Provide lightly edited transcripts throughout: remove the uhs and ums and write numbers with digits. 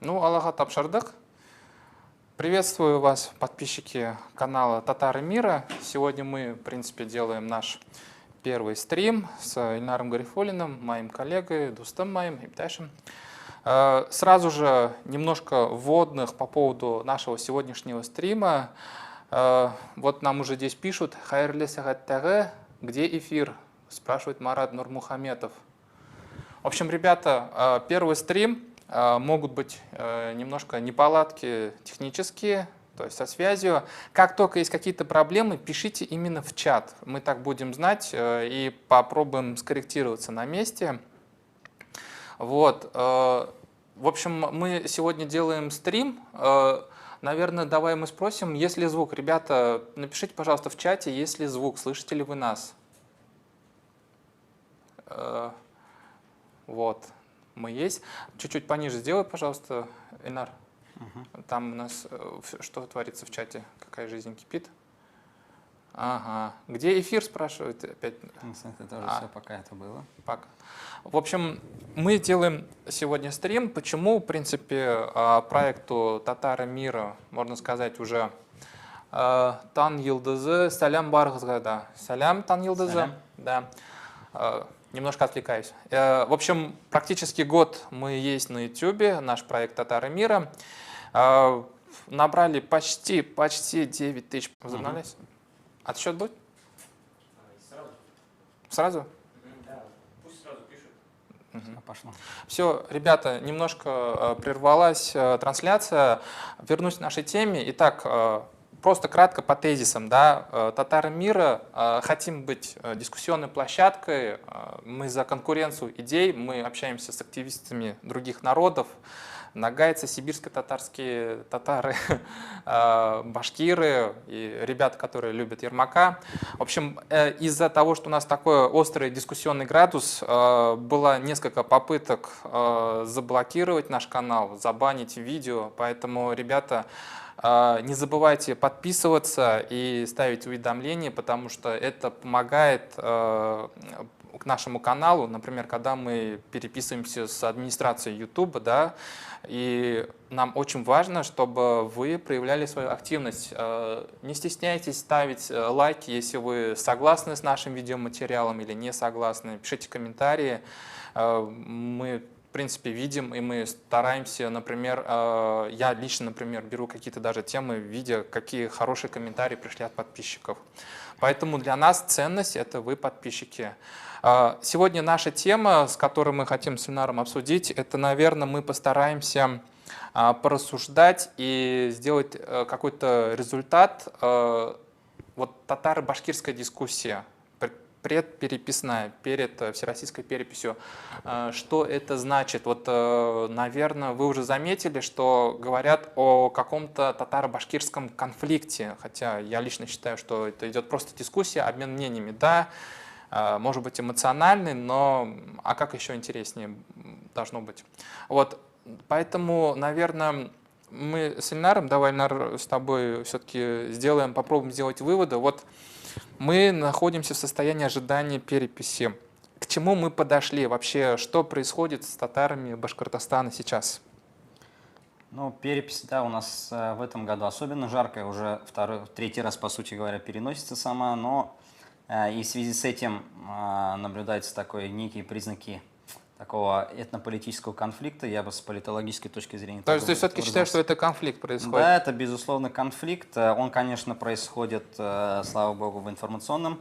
Ну, Аллаха тапшырдык. Приветствую вас, подписчики канала Татары Мира. Сегодня мы, в принципе, делаем наш первый стрим с Ильнаром Гарифуллиным, моим коллегой, Дустом моим, Ипташем. Сразу же немножко вводных по поводу нашего сегодняшнего стрима. Вот нам уже здесь пишут: «Хайрле сагаттагы, где эфир?» Спрашивает Марат Нурмухаметов. В общем, ребята, первый стрим. Могут быть немножко неполадки технические, то есть со связью. Как только есть какие-то проблемы, пишите именно в чат. Мы так будем знать и попробуем скорректироваться на месте. Вот. В общем, мы сегодня делаем стрим. Наверное, давай мы спросим, есть ли звук. Ребята, напишите, пожалуйста, в чате, есть ли звук, слышите ли вы нас. Вот. Мы есть. Чуть-чуть пониже сделай, пожалуйста, Эльнар. Там у нас что творится в чате? Какая жизнь кипит? Ага. Где эфир, спрашивают опять? Это тоже все, пока это было. Пока. В общем, мы делаем сегодня стрим. Почему, в принципе, проекту Татары Мира, можно сказать, уже Тан Йылдызы, салям барғызға да. Салям, Тан Йылдызы. Да. Немножко отвлекаюсь. В общем, практически год мы есть на YouTube, наш проект Татары Мира. Набрали почти 9 тысяч. Возобновляйся. Отсчет будет? Сразу? Да, пусть сразу пишут. Пошло. Все, ребята, немножко прервалась трансляция. Вернусь к нашей теме. Итак, просто кратко по тезисам. Да, Татары Мира хотим быть дискуссионной площадкой. Мы за конкуренцию идей, мы общаемся с активистами других народов. Нагайцы, сибирско-татарские татары, башкиры и ребята, которые любят Ермака. В общем, из-за того, что у нас такой острый дискуссионный градус, было несколько попыток заблокировать наш канал, забанить видео. Поэтому, ребята, не забывайте подписываться и ставить уведомления, потому что это помогает к нашему каналу. Например, когда мы переписываемся с администрацией YouTube, да, и нам очень важно, чтобы вы проявляли свою активность. Не стесняйтесь ставить лайки, если вы согласны с нашим видеоматериалом или не согласны. Пишите комментарии. Мы, в принципе, видим, и мы стараемся, например, я лично, например, беру какие-то даже темы, видя, какие хорошие комментарии пришли от подписчиков. Поэтому для нас ценность – это вы, подписчики. Сегодня наша тема, с которой мы хотим с Ильнаром обсудить, это, наверное, мы постараемся порассуждать и сделать какой-то результат. Вот татаро-башкирская дискуссия, предпереписная, перед всероссийской переписью. Что это значит? Вот, наверное, вы уже заметили, что говорят о каком-то татаро-башкирском конфликте, хотя я лично считаю, что это идет просто дискуссия, обмен мнениями. Да, может быть эмоциональный, но а как еще интереснее должно быть? Вот, поэтому, наверное, мы с Ильнаром, давай, Ильнар, с тобой все-таки попробуем сделать выводы. Вот мы находимся в состоянии ожидания переписи. К чему мы подошли? Вообще, что происходит с татарами Башкортостана сейчас? Ну, перепись, да, у нас в этом году особенно жаркая, уже третий раз, по сути говоря, переносится сама, но и в связи с этим наблюдаются некие признаки такого этнополитического конфликта, я бы с политологической точки зрения. То есть ты все-таки считаешь, что это конфликт происходит? Да, это безусловно конфликт. Он, конечно, происходит, слава богу, в информационном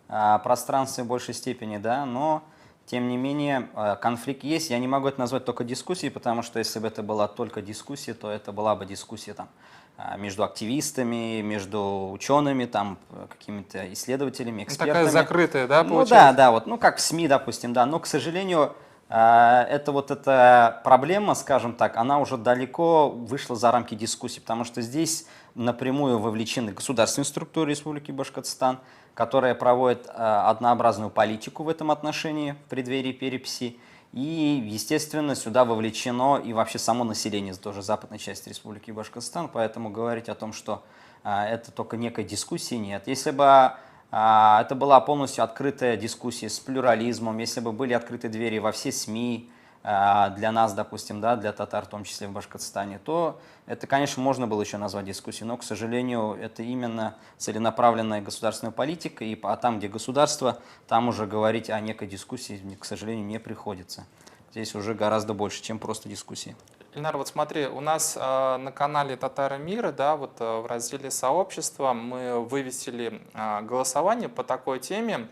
пространстве в большей степени, да, но тем не менее конфликт есть. Я не могу это назвать только дискуссией, потому что если бы это была только дискуссия, то это была бы дискуссия там между активистами, между учеными, там какими-то исследователями, экспертами. Такая закрытая, да, получается? Ну да, вот, ну как в СМИ, допустим, да, но, к сожалению, эта проблема, скажем так, она уже далеко вышла за рамки дискуссии, потому что здесь напрямую вовлечены государственные структуры Республики Башкортостан, которые проводят однообразную политику в этом отношении в преддверии переписи. И, естественно, сюда вовлечено и вообще само население, тоже западной части Республики Башкортостан, поэтому говорить о том, что это только некая дискуссия, нет. Если бы это была полностью открытая дискуссия с плюрализмом, если бы были открыты двери во все СМИ, для нас, допустим, да, для татар, в том числе в Башкортостане, то это, конечно, можно было еще назвать дискуссией, но, к сожалению, это именно целенаправленная государственная политика, а там, где государство, там уже говорить о некой дискуссии, к сожалению, не приходится. Здесь уже гораздо больше, чем просто дискуссии. Ильнар, вот смотри, у нас на канале Татары Мира, да, вот в разделе сообщества мы вывесили голосование по такой теме.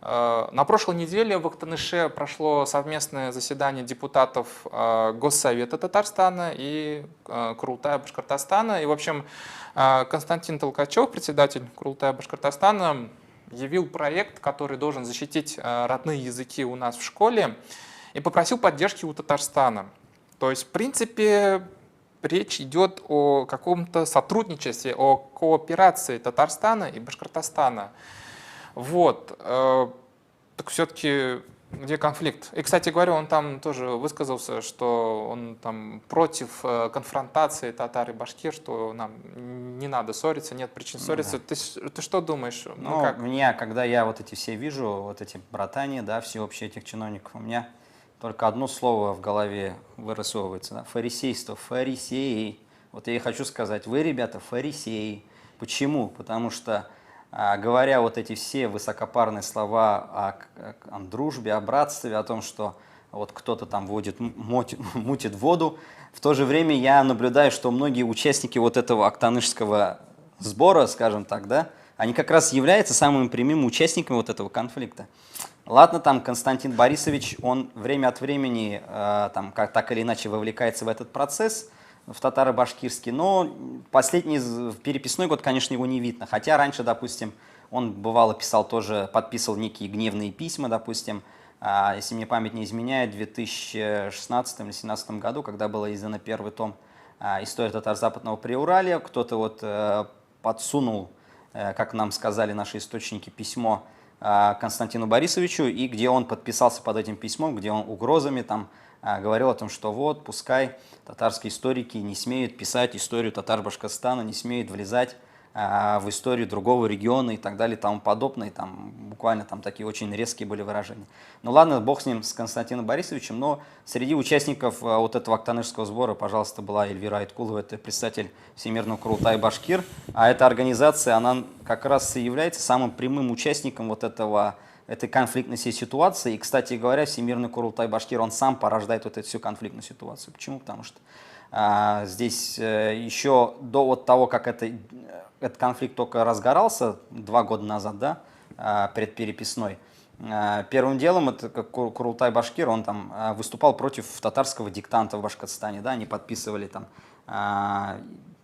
На прошлой неделе в Актаныше прошло совместное заседание депутатов Госсовета Татарстана и Курултая Башкортостана. И, в общем, Константин Толкачев, председатель Курултая Башкортостана, явил проект, который должен защитить родные языки у нас в школе, и попросил поддержки у Татарстана. То есть, в принципе, речь идет о каком-то сотрудничестве, о кооперации Татарстана и Башкортостана. Вот. Так все-таки где конфликт? И, кстати говоря, он там тоже высказался, что он там против конфронтации татар и башкир, что нам не надо ссориться, нет причин ссориться. Да. Ты что думаешь? Ну, Как? мне, когда я вот эти все вижу, вот эти братания, да, всеобщие этих чиновников, у меня только одно слово в голове вырисовывается, да, фарисейство, фарисеи. Вот я и хочу сказать, вы, ребята, фарисеи. Почему? Потому что, говоря вот эти все высокопарные слова о дружбе, о братстве, о том, что вот кто-то там мутит воду, в то же время я наблюдаю, что многие участники вот этого актанышского сбора, скажем так, да, они как раз являются самыми прямыми участниками вот этого конфликта. Ладно, там Константин Борисович, он время от времени так или иначе вовлекается в этот процесс, в татаро-башкирский, но последний переписной год, конечно, его не видно. Хотя раньше, допустим, он бывало писал тоже, подписывал некие гневные письма, допустим, если мне память не изменяет, в 2016 или 2017 году, когда было издано первый том «История татар-западного Приуралья», кто-то вот подсунул, как нам сказали наши источники, письмо Константину Борисовичу, и где он подписался под этим письмом, где он угрозами там говорил о том, что вот, пускай татарские историки не смеют писать историю Татар-Башкортостана, не смеют влезать в историю другого региона и так далее, и тому подобное. И там буквально там такие очень резкие были выражения. Ну ладно, бог с ним, с Константином Борисовичем, но среди участников вот этого актанышского сбора, пожалуйста, была Эльвира Айткулова, это председатель Всемирного Курултая Башкир, а эта организация, она как раз и является самым прямым участником вот этой конфликтной ситуации. И, кстати говоря, Всемирный Курултай Башкир, он сам порождает вот эту всю конфликтную ситуацию. Почему? Потому что здесь еще до вот того, как этот конфликт только разгорался 2 года назад, да, предпереписной, первым делом это Курултай Башкир, он там выступал против татарского диктанта в Башкортостане, да, они подписывали там,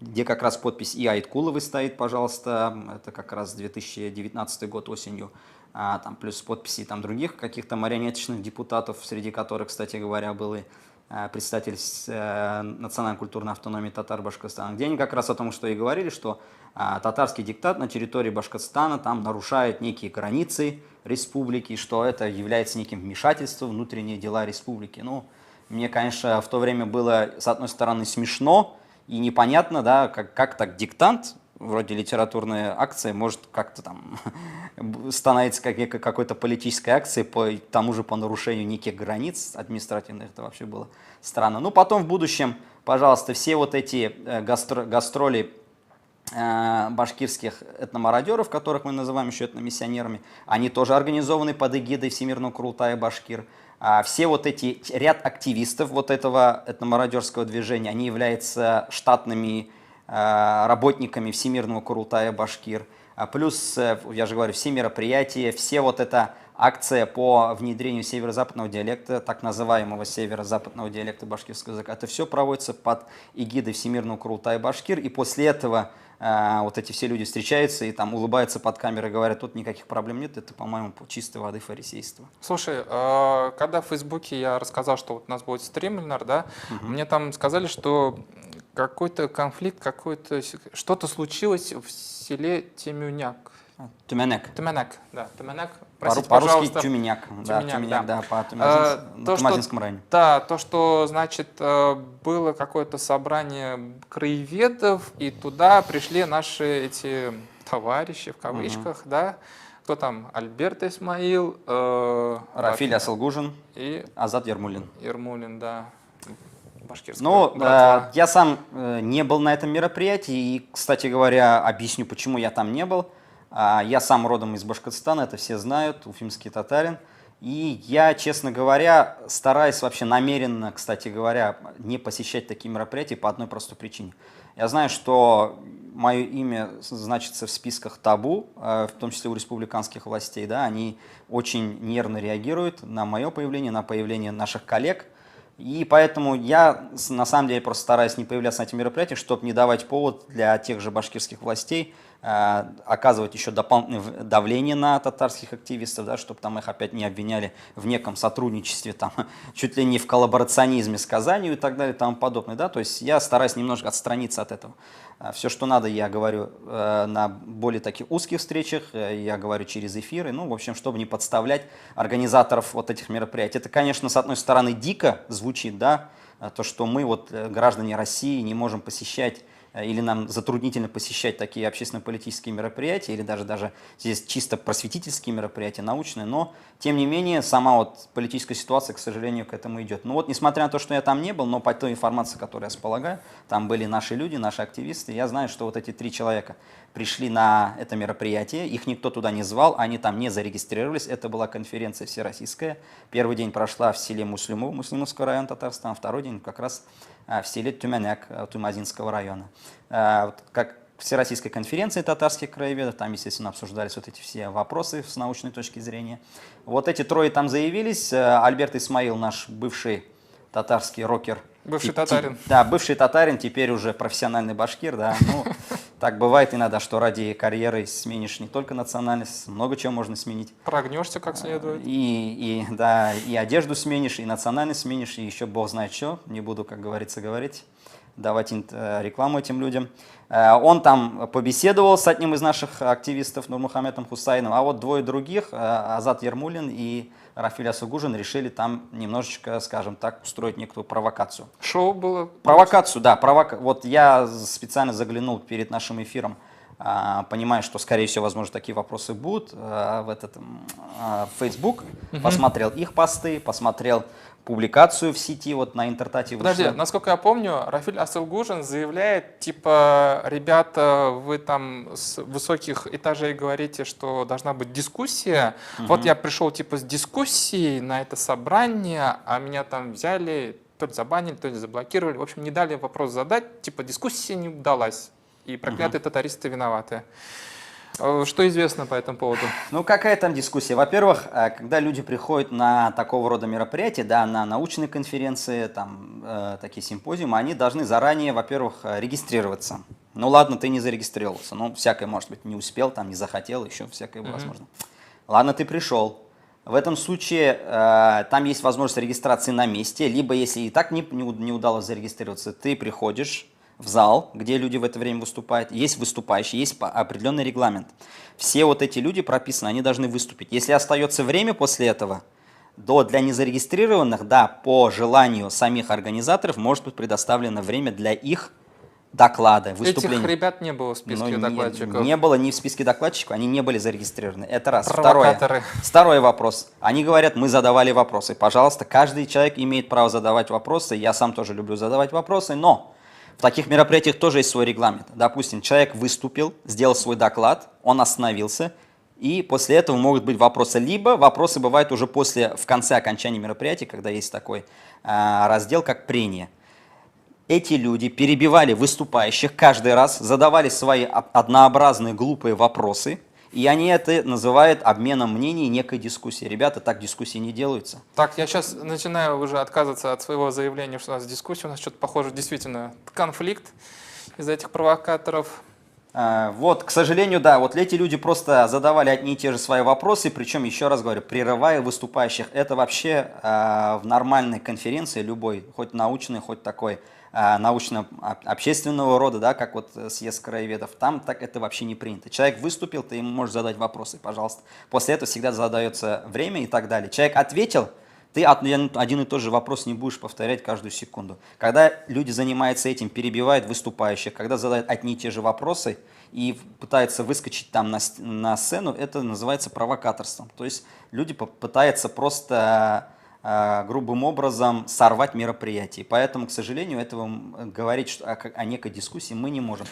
где как раз подпись и Айткуловой стоит, пожалуйста, это как раз 2019 год осенью, там плюс подписи там других каких-то марионеточных депутатов, среди которых, кстати говоря, был и представитель национальной культурной автономии Татар-Башкортостана, где они как раз о том, что и говорили, что татарский диктат на территории Башкортостана там нарушает некие границы республики, что это является неким вмешательством в внутренние дела республики. Ну, мне, конечно, в то время было, с одной стороны, смешно и непонятно, да, как так диктант, вроде литературная акция, может как-то там становится какой-то политической акцией по тому же по нарушению неких границ административных. Это вообще было странно. Ну, потом в будущем, пожалуйста, все вот эти гастроли башкирских этномародеров, которых мы называем еще этномиссионерами, они тоже организованы под эгидой Всемирного Курултая Башкир. Все вот эти ряд активистов вот этого этномародерского движения, они являются штатными работниками Всемирного Курултая Башкир. Плюс, я же говорю, все мероприятия, все вот эта акция по внедрению северо-западного диалекта, так называемого северо-западного диалекта башкирского языка, это все проводится под эгидой Всемирного Курултая Башкир, и после этого вот эти все люди встречаются и там улыбаются под камерой, говорят, тут никаких проблем нет, это, по-моему, чистой воды фарисейство. Слушай, когда в Фейсбуке я рассказал, что вот у нас будет стрим, Ильнар, да, мне там сказали, что какой-то конфликт, что-то случилось в селе Темюняк. Тюменек. Тюменек, да, Тюменек. Простите, По-русски пожалуйста. Тюменяк. Да, Тюменяк, да, по Тюменскому району. Да, то, что, значит, было какое-то собрание краеведов, и туда пришли наши эти товарищи, в кавычках, да, Кто там? Альберт Исмаил, Рафиль Асылгужин, и Азат Ермулин. Ермулин, да. Башкирская Ну, братва. я сам не был на этом мероприятии, и, кстати говоря, объясню, почему я там не был. Я сам родом из Башкортостана, это все знают, уфимский татарин. И я, честно говоря, стараюсь вообще намеренно, кстати говоря, не посещать такие мероприятия по одной простой причине. Я знаю, что мое имя значится в списках табу, в том числе у республиканских властей, да, они очень нервно реагируют на мое появление, на появление наших коллег. И поэтому я на самом деле просто стараюсь не появляться на этих мероприятиях, чтобы не давать повод для тех же башкирских властей оказывать еще дополнительное давление на татарских активистов, да, чтобы там их опять не обвиняли в неком сотрудничестве, там, чуть ли не в коллаборационизме с Казанью и так далее и тому подобное. Да. То есть я стараюсь немножко отстраниться от этого. Все, что надо, я говорю на более таких узких встречах, я говорю через эфиры, ну, в общем, чтобы не подставлять организаторов вот этих мероприятий. Это, конечно, с одной стороны дико звучит, да, то, что мы, вот, граждане России, не можем посещать или нам затруднительно посещать такие общественно-политические мероприятия, или даже здесь чисто просветительские мероприятия, научные, но, тем не менее, сама вот политическая ситуация, к сожалению, к этому идет. Ну вот, несмотря на то, что я там не был, но по той информации, которую я располагаю, там были наши люди, наши активисты, я знаю, что вот эти 3 человека пришли на это мероприятие, их никто туда не звал, они там не зарегистрировались, это была конференция всероссийская. Первый день прошла в селе Муслиму, Муслимовского района Татарстана, второй день как раз в селе Тюменяк Тумазинского района. Как всероссийской конференции татарских краеведов, там, естественно, обсуждались вот эти все вопросы с научной точки зрения. Вот эти 3 там заявились. Альберт Исмаил, наш бывший татарский рокер. Бывший татарин. Да, бывший татарин, теперь уже профессиональный башкир, да. Ну, так бывает иногда, что ради карьеры сменишь не только национальность, много чего можно сменить. Прогнешься как следует. Да, и одежду сменишь, и национальность сменишь, и еще бог знает что. Не буду, как говорится, говорить, давать рекламу этим людям. Он там побеседовал с одним из наших активистов, Нурмухаметом Хусайном, а вот 2 других, Азат Ермулин и Рафиль Асылгужин, решили там немножечко, скажем так, устроить некую провокацию. Шоу было? Провокацию, да. Вот я специально заглянул перед нашим эфиром, понимая, что, скорее всего, возможно, такие вопросы будут, в Facebook, посмотрел их посты, посмотрел публикацию в сети, вот на Интертате вышла. Подожди, насколько я помню, Рафиль Асылгужин заявляет, типа, ребята, вы там с высоких этажей говорите, что должна быть дискуссия. Вот я пришел, типа, с дискуссией на это собрание, а меня там взяли, то ли забанили, то ли заблокировали. В общем, не дали вопрос задать, типа, дискуссия не удалась. И проклятые татаристы виноваты. Что известно по этому поводу? Ну, какая там дискуссия? Во-первых, когда люди приходят на такого рода мероприятия, да, на научные конференции, там, такие симпозиумы, они должны заранее, во-первых, регистрироваться. Ну, ладно, ты не зарегистрировался, ну, всякое, может быть, не успел, там, не захотел, еще всякое возможно. Ладно, ты пришел. В этом случае там есть возможность регистрации на месте, либо, если и так не удалось зарегистрироваться, ты приходишь в зал, где люди в это время выступают, есть выступающие, есть определенный регламент. Все вот эти люди прописаны, они должны выступить. Если остается время после этого, для незарегистрированных, да, по желанию самих организаторов может быть предоставлено время для их доклада, выступления. Этих ребят не было в списке докладчиков? Не было ни в списке докладчиков, они не были зарегистрированы. Это раз. Провокаторы. Второй вопрос. Они говорят, мы задавали вопросы. Пожалуйста, каждый человек имеет право задавать вопросы. Я сам тоже люблю задавать вопросы, но в таких мероприятиях тоже есть свой регламент. Допустим, человек выступил, сделал свой доклад, он остановился, и после этого могут быть вопросы. Либо вопросы бывают уже в конце окончания мероприятия, когда есть такой раздел, как прения. Эти люди перебивали выступающих каждый раз, задавали свои однообразные глупые вопросы, и они это называют обменом мнений, некой дискуссией. Ребята, так дискуссии не делаются. Так, я сейчас начинаю уже отказываться от своего заявления, что у нас дискуссия, у нас что-то похоже действительно конфликт из-за этих провокаторов. Вот, к сожалению, да, вот эти люди просто задавали одни и те же свои вопросы, причем, еще раз говорю, прерывая выступающих. Это вообще в нормальной конференции любой, хоть научный, хоть такой научно-общественного рода, да, как вот съезд краеведов, там так это вообще не принято. Человек выступил, ты ему можешь задать вопросы, пожалуйста. После этого всегда задается время и так далее. Человек ответил, ты один и тот же вопрос не будешь повторять каждую секунду. Когда люди занимаются этим, перебивают выступающих, когда задают одни и те же вопросы и пытаются выскочить там на сцену, это называется провокаторством. То есть люди пытаются просто грубым образом сорвать мероприятие. Поэтому, к сожалению, этого говорить о некой дискуссии мы не можем.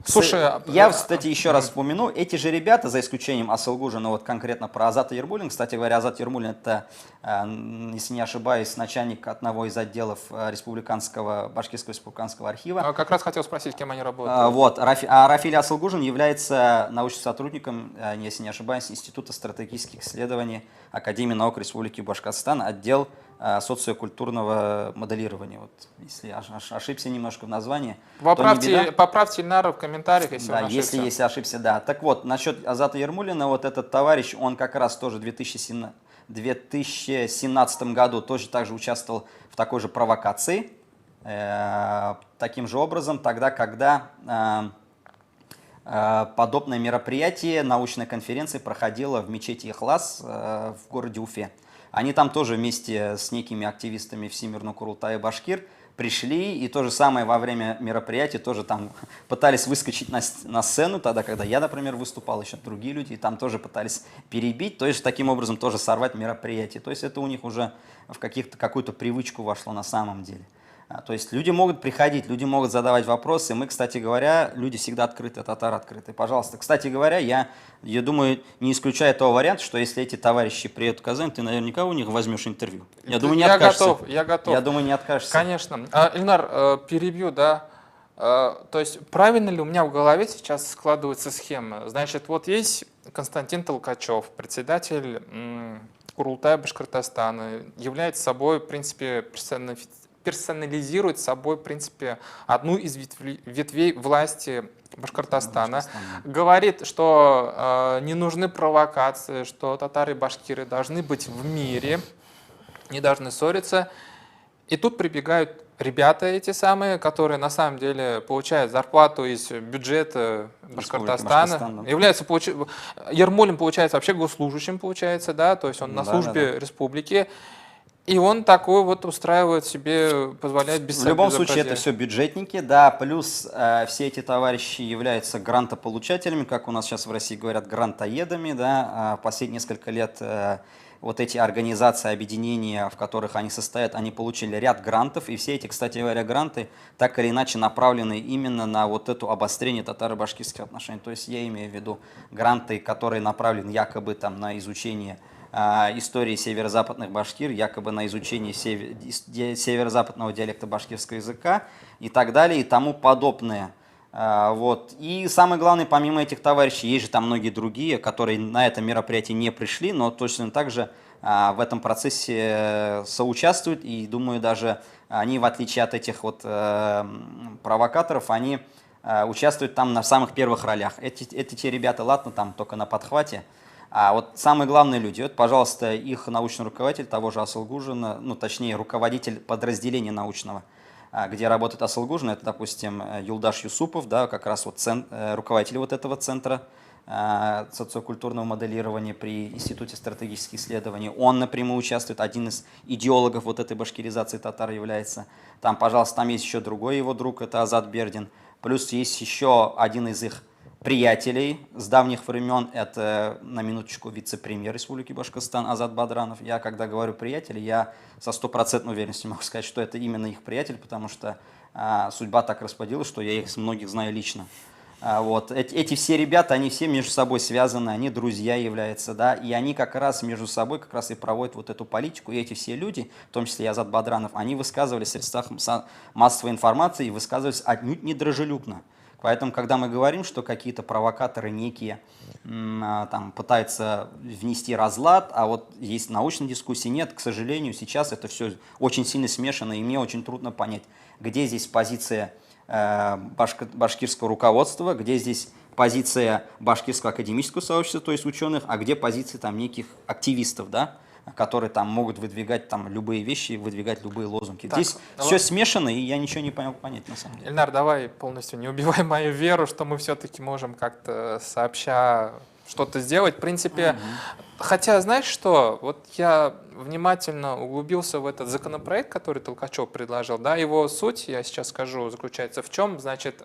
Слушай, я, кстати, еще раз вспомяну, эти же ребята, за исключением Асылгужина, вот конкретно про Азата Ермулин, кстати говоря, Азат Ермулин это, если не ошибаюсь, начальник одного из отделов Башкирского республиканского архива. Как раз хотел спросить, кем они работают. Вот, Рафиль Асылгужин является научным сотрудником, если не ошибаюсь, Института стратегических исследований Академии наук Республики Башкортостан, отдел социокультурного моделирования. Вот, если ошибся немножко в названии, Поправьте Ильнара в комментариях, если да, он ошибся. если ошибся, да. Так вот, насчет Азата Ермулина, вот этот товарищ, он как раз тоже в 2017 году тоже также участвовал в такой же провокации, таким же образом, тогда, когда подобное мероприятие, научная конференция проходила в мечети Ихлас в городе Уфе. Они там тоже вместе с некими активистами Всемирного Курултая Башкир пришли, и то же самое во время мероприятия тоже там пытались выскочить на сцену, тогда, когда я, например, выступал, еще другие люди, и там тоже пытались перебить, то есть таким образом тоже сорвать мероприятие. То есть это у них уже в какую-то привычку вошло на самом деле. То есть люди могут приходить, люди могут задавать вопросы. Мы, кстати говоря, люди всегда открыты, татары открыты. Пожалуйста. Кстати говоря, я думаю, не исключаю того варианта, что если эти товарищи приедут в Казань, ты наверняка у них возьмешь интервью. Я думаю, не откажешься. Я готов. Я думаю, не откажешься. Конечно. Ильнар, перебью, да. То есть правильно ли у меня в голове сейчас складывается схема? Значит, вот есть Константин Толкачев, председатель Курултая Башкортостана, является собой, в принципе, персонализирует собой, в принципе, одну из ветвей власти Башкортостана. Говорит, что не нужны провокации, что татары и башкиры должны быть в мире, не должны ссориться. И тут прибегают ребята эти самые, которые на самом деле получают зарплату из бюджета Башкортостана. Ермолин получается вообще госслужащим, получается, да, то есть он на службе республики. И он такой вот устраивает себе, позволяет без В любом случае это все бюджетники, да, плюс все эти товарищи являются грантополучателями, как у нас сейчас в России говорят, грантоедами, да, последние несколько лет вот эти организации, объединения, в которых они состоят, они получили ряд грантов, и все эти, кстати говоря, гранты так или иначе направлены именно на вот это обострение татаро-башкирских отношений. То есть я имею в виду гранты, которые направлены якобы там на изучение истории северо-западных башкир, якобы на изучение северо-западного диалекта башкирского языка и так далее и тому подобное. Вот. И самое главное, помимо этих товарищей, есть же там многие другие, которые на это мероприятие не пришли, но точно так же в этом процессе соучаствуют, и думаю, даже они, в отличие от этих вот провокаторов, они участвуют там на самых первых ролях. Эти те ребята, ладно, там только на подхвате. А вот самые главные люди, вот, пожалуйста, их научный руководитель, того же Асылгужина, ну, точнее, руководитель подразделения научного, где работает Асылгужин, это, допустим, Юлдаш Юсупов, да, как раз вот руководитель вот этого центра социокультурного моделирования при Институте стратегических исследований. Он напрямую участвует, один из идеологов вот этой башкиризации татар является. Там, пожалуйста, там есть еще другой его друг, это Азат Бердин. Плюс есть еще один из их приятелей с давних времен, это, на минуточку, вице-премьер Республики Башкортостан Азат Бадранов. Я, когда говорю приятели, я со стопроцентной уверенностью могу сказать, что это именно их приятель, потому что судьба так распорядилась, что я их многих знаю лично. Вот. Эти все ребята, они все между собой связаны, они друзья являются, да, и они как раз между собой как раз и проводят вот эту политику, и эти все люди, в том числе и Азат Бадранов, они высказывались в средствах массовой информации и высказывались отнюдь не дружелюбно. Поэтому, когда мы говорим, что какие-то провокаторы некие там, пытаются внести разлад, а вот есть научная дискуссия, нет, к сожалению, сейчас это все очень сильно смешано, и мне очень трудно понять, где здесь позиция башкирского руководства, где здесь позиция башкирского академического сообщества, то есть ученых, а где позиции там неких активистов, да, которые там могут выдвигать там любые вещи, выдвигать любые лозунги. Так, здесь все смешано, и я ничего не понял понять на самом деле. Ильнар, давай полностью не убивай мою веру, что мы все-таки можем как-то сообща что-то сделать. В принципе, хотя, знаешь что, вот я внимательно углубился в этот законопроект, который Толкачев предложил, да, его суть, я сейчас скажу, заключается в чем, значит,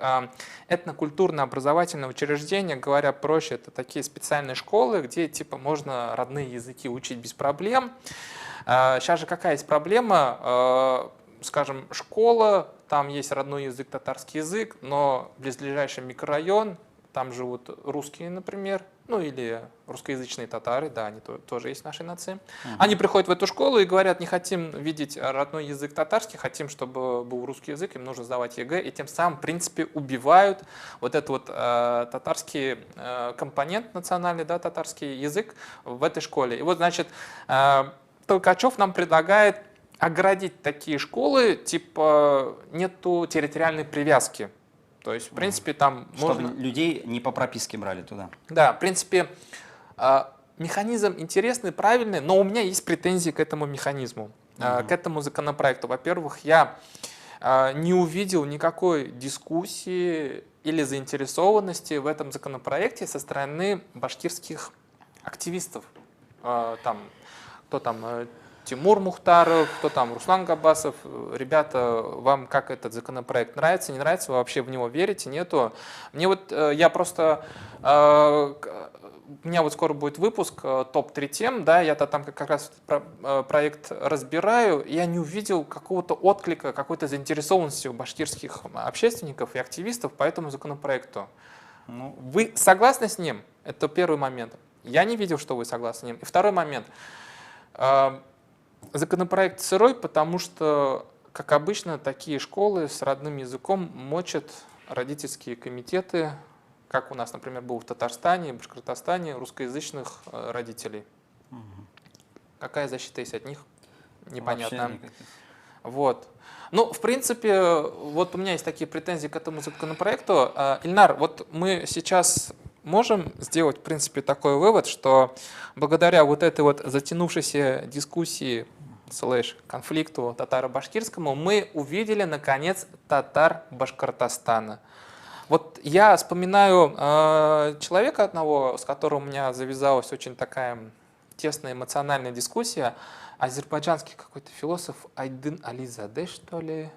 этнокультурно-образовательное учреждение, говоря проще, это такие специальные школы, где, типа, можно родные языки учить без проблем. Сейчас же какая есть проблема, скажем, школа, там есть родной язык, татарский язык, но близлежащий микрорайон, там живут русские, например, ну или русскоязычные татары, да, они тоже есть в нашей нации. Они приходят в эту школу и говорят, не хотим видеть родной язык татарский, хотим, чтобы был русский язык, им нужно сдавать ЕГЭ, и тем самым, в принципе, убивают вот этот вот татарский компонент национальный, да, татарский язык в этой школе. И вот, значит, Толкачев нам предлагает оградить такие школы, типа нету территориальной привязки. То есть, в принципе, там Чтобы можно... людей не по прописке брали туда. Да, в принципе, механизм интересный, правильный, но у меня есть претензии к этому механизму, к этому законопроекту. Во-первых, я не увидел никакой дискуссии или заинтересованности в этом законопроекте со стороны башкирских активистов. Там, кто там... Тимур Мухтаров, кто там, Руслан Габасов. Ребята, вам как этот законопроект нравится, не нравится, вы вообще в него верите, нету? Мне вот, я просто, у меня вот скоро будет выпуск топ-3 тем, да, я-то там как раз проект разбираю, я не увидел какого-то отклика, какой-то заинтересованности у башкирских общественников и активистов по этому законопроекту. Ну, Вы согласны с ним? Это первый момент. Я не видел, что вы согласны с ним. И второй момент. Законопроект сырой, потому что, как обычно, такие школы с родным языком мочат родительские комитеты, как у нас, например, был в Татарстане, Башкортостане, русскоязычных родителей. Какая защита есть от них? Непонятно. Вот. Ну, в принципе, вот у меня есть такие претензии к этому законопроекту. Ильнар, вот мы сейчас можем сделать, в принципе, такой вывод, что благодаря вот этой вот затянувшейся дискуссии конфликту татаро-башкирскому мы увидели, наконец, татар Башкортостана. Вот я вспоминаю человека одного, с которым у меня завязалась очень такая тесная эмоциональная дискуссия, азербайджанский какой-то философ Айдын Ализаде, что ли.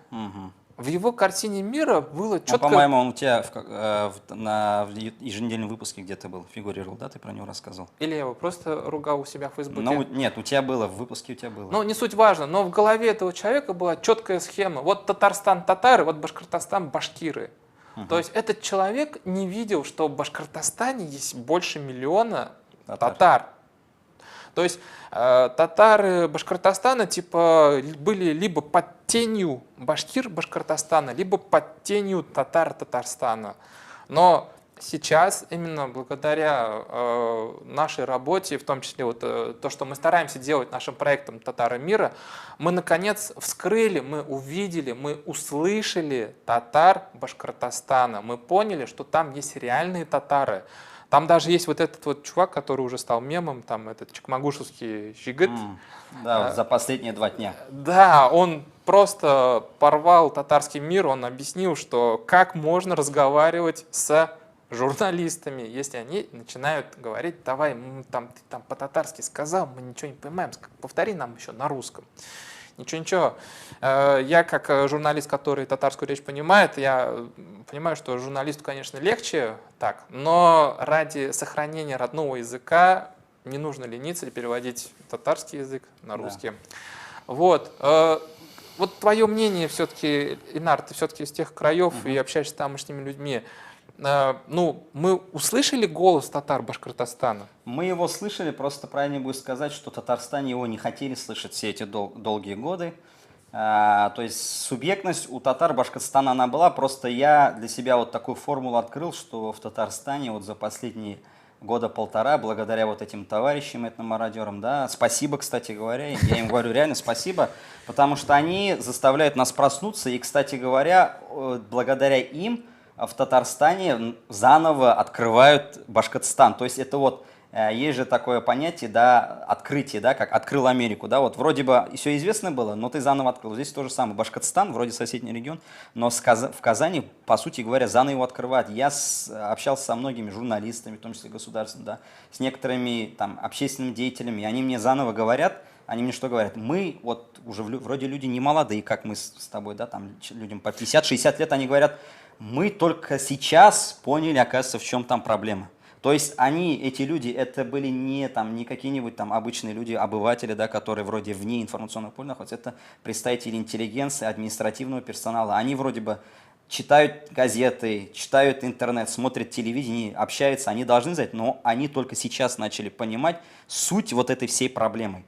В его картине мира было четко... По-моему, он у тебя в еженедельном выпуске где-то был, фигурировал, да? Ты про него рассказывал? Или я его просто ругал у себя в Фейсбуке? Ну, нет, у тебя было, в выпуске у тебя было. Ну, не суть важно, но в голове этого человека была четкая схема. Вот Татарстан татары, вот Башкортостан башкиры. То есть этот человек не видел, что в Башкортостане есть больше миллиона татар. То есть татары Башкортостана типа были либо под тенью башкир Башкортостана, либо под тенью татар Татарстана. Но сейчас именно благодаря нашей работе, в том числе вот, то, что мы стараемся делать нашим проектом «Татары мира», мы наконец вскрыли, мы увидели, мы услышали татар Башкортостана. Мы поняли, что там есть реальные татары. Там даже есть вот этот вот чувак, который уже стал мемом, там этот чекмагушевский жигит. Да, вот за последние 2 дня. Да, он просто порвал татарский мир, он объяснил, что как можно разговаривать с журналистами, если они начинают говорить, давай, ты там по-татарски сказал, мы ничего не понимаем, повтори нам еще на русском. Ничего. Я как журналист, который татарскую речь понимает, я понимаю, что журналисту, конечно, легче так, но ради сохранения родного языка не нужно лениться и переводить татарский язык на русский. Да. Вот. Вот твое мнение все-таки, Инар, ты все-таки из тех краев и общаешься с тамошними людьми. Ну, мы услышали голос татар Башкортостана? Мы его слышали, просто правильнее будет сказать, что в Татарстане его не хотели слышать все эти долгие годы. То есть субъектность у татар Башкортостана она была, просто я для себя вот такую формулу открыл, что в Татарстане вот за последние года полтора, благодаря вот этим товарищам, этномародерам, да, спасибо, кстати говоря, я им говорю реально спасибо, потому что они заставляют нас проснуться, и, кстати говоря, благодаря им в Татарстане заново открывают Башкортостан. То есть это вот есть же такое понятие, да, открытие, да, как открыл Америку, да, вот вроде бы все известно было, но ты заново открыл. Здесь то же самое. Башкортостан, вроде соседний регион, но в Казани, по сути говоря, заново его открывают. Я общался со многими журналистами, в том числе государственными, да, с некоторыми там общественными деятелями, и они мне заново говорят, они мне что говорят? Мы, вот уже вроде люди не молодые, как мы с тобой, да, там людям по 50-60 лет, они говорят, мы только сейчас поняли, оказывается, в чем там проблема. То есть они, эти люди, это были не какие-нибудь там обычные люди, обыватели, да, которые вроде вне информационного поля находятся, это представители интеллигенции, административного персонала. Они вроде бы читают газеты, читают интернет, смотрят телевидение, общаются, они должны знать, но они только сейчас начали понимать суть вот этой всей проблемы.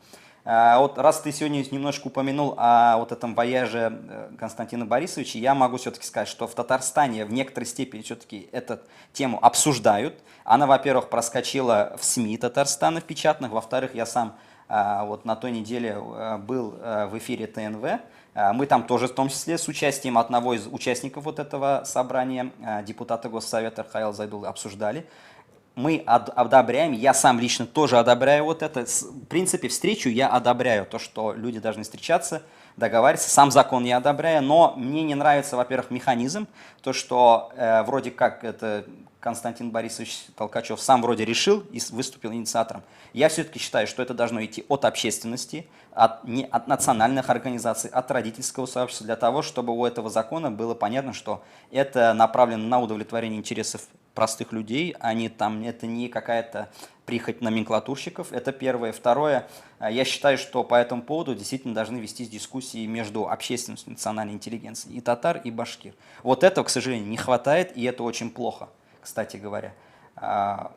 Вот раз ты сегодня немножко упомянул о вот этом вояже Константина Борисовича, я могу все-таки сказать, что в Татарстане в некоторой степени все-таки эту тему обсуждают. Она, во-первых, проскочила в СМИ Татарстана, в печатных, во-вторых, я сам вот на той неделе был в эфире ТНВ. Мы там тоже, в том числе, с участием одного из участников вот этого собрания, депутата Госсовета Рхаил Зайдулы, обсуждали. Мы одобряем, я сам лично тоже одобряю вот это. В принципе, встречу я одобряю, то, что люди должны встречаться, договариваться. Сам закон я одобряю, но мне не нравится, во-первых, механизм, то, что вроде как это Константин Борисович Толкачев сам вроде решил и выступил инициатором. Я все-таки считаю, что это должно идти от общественности, от национальных организаций, от родительского сообщества, для того, чтобы у этого закона было понятно, что это направлено на удовлетворение интересов простых людей, это не какая-то прихоть номенклатурщиков, это первое. Второе, я считаю, что по этому поводу действительно должны вестись дискуссии между общественностью, национальной интеллигенцией, и татар, и башкир. Вот этого, к сожалению, не хватает, и это очень плохо, кстати говоря. В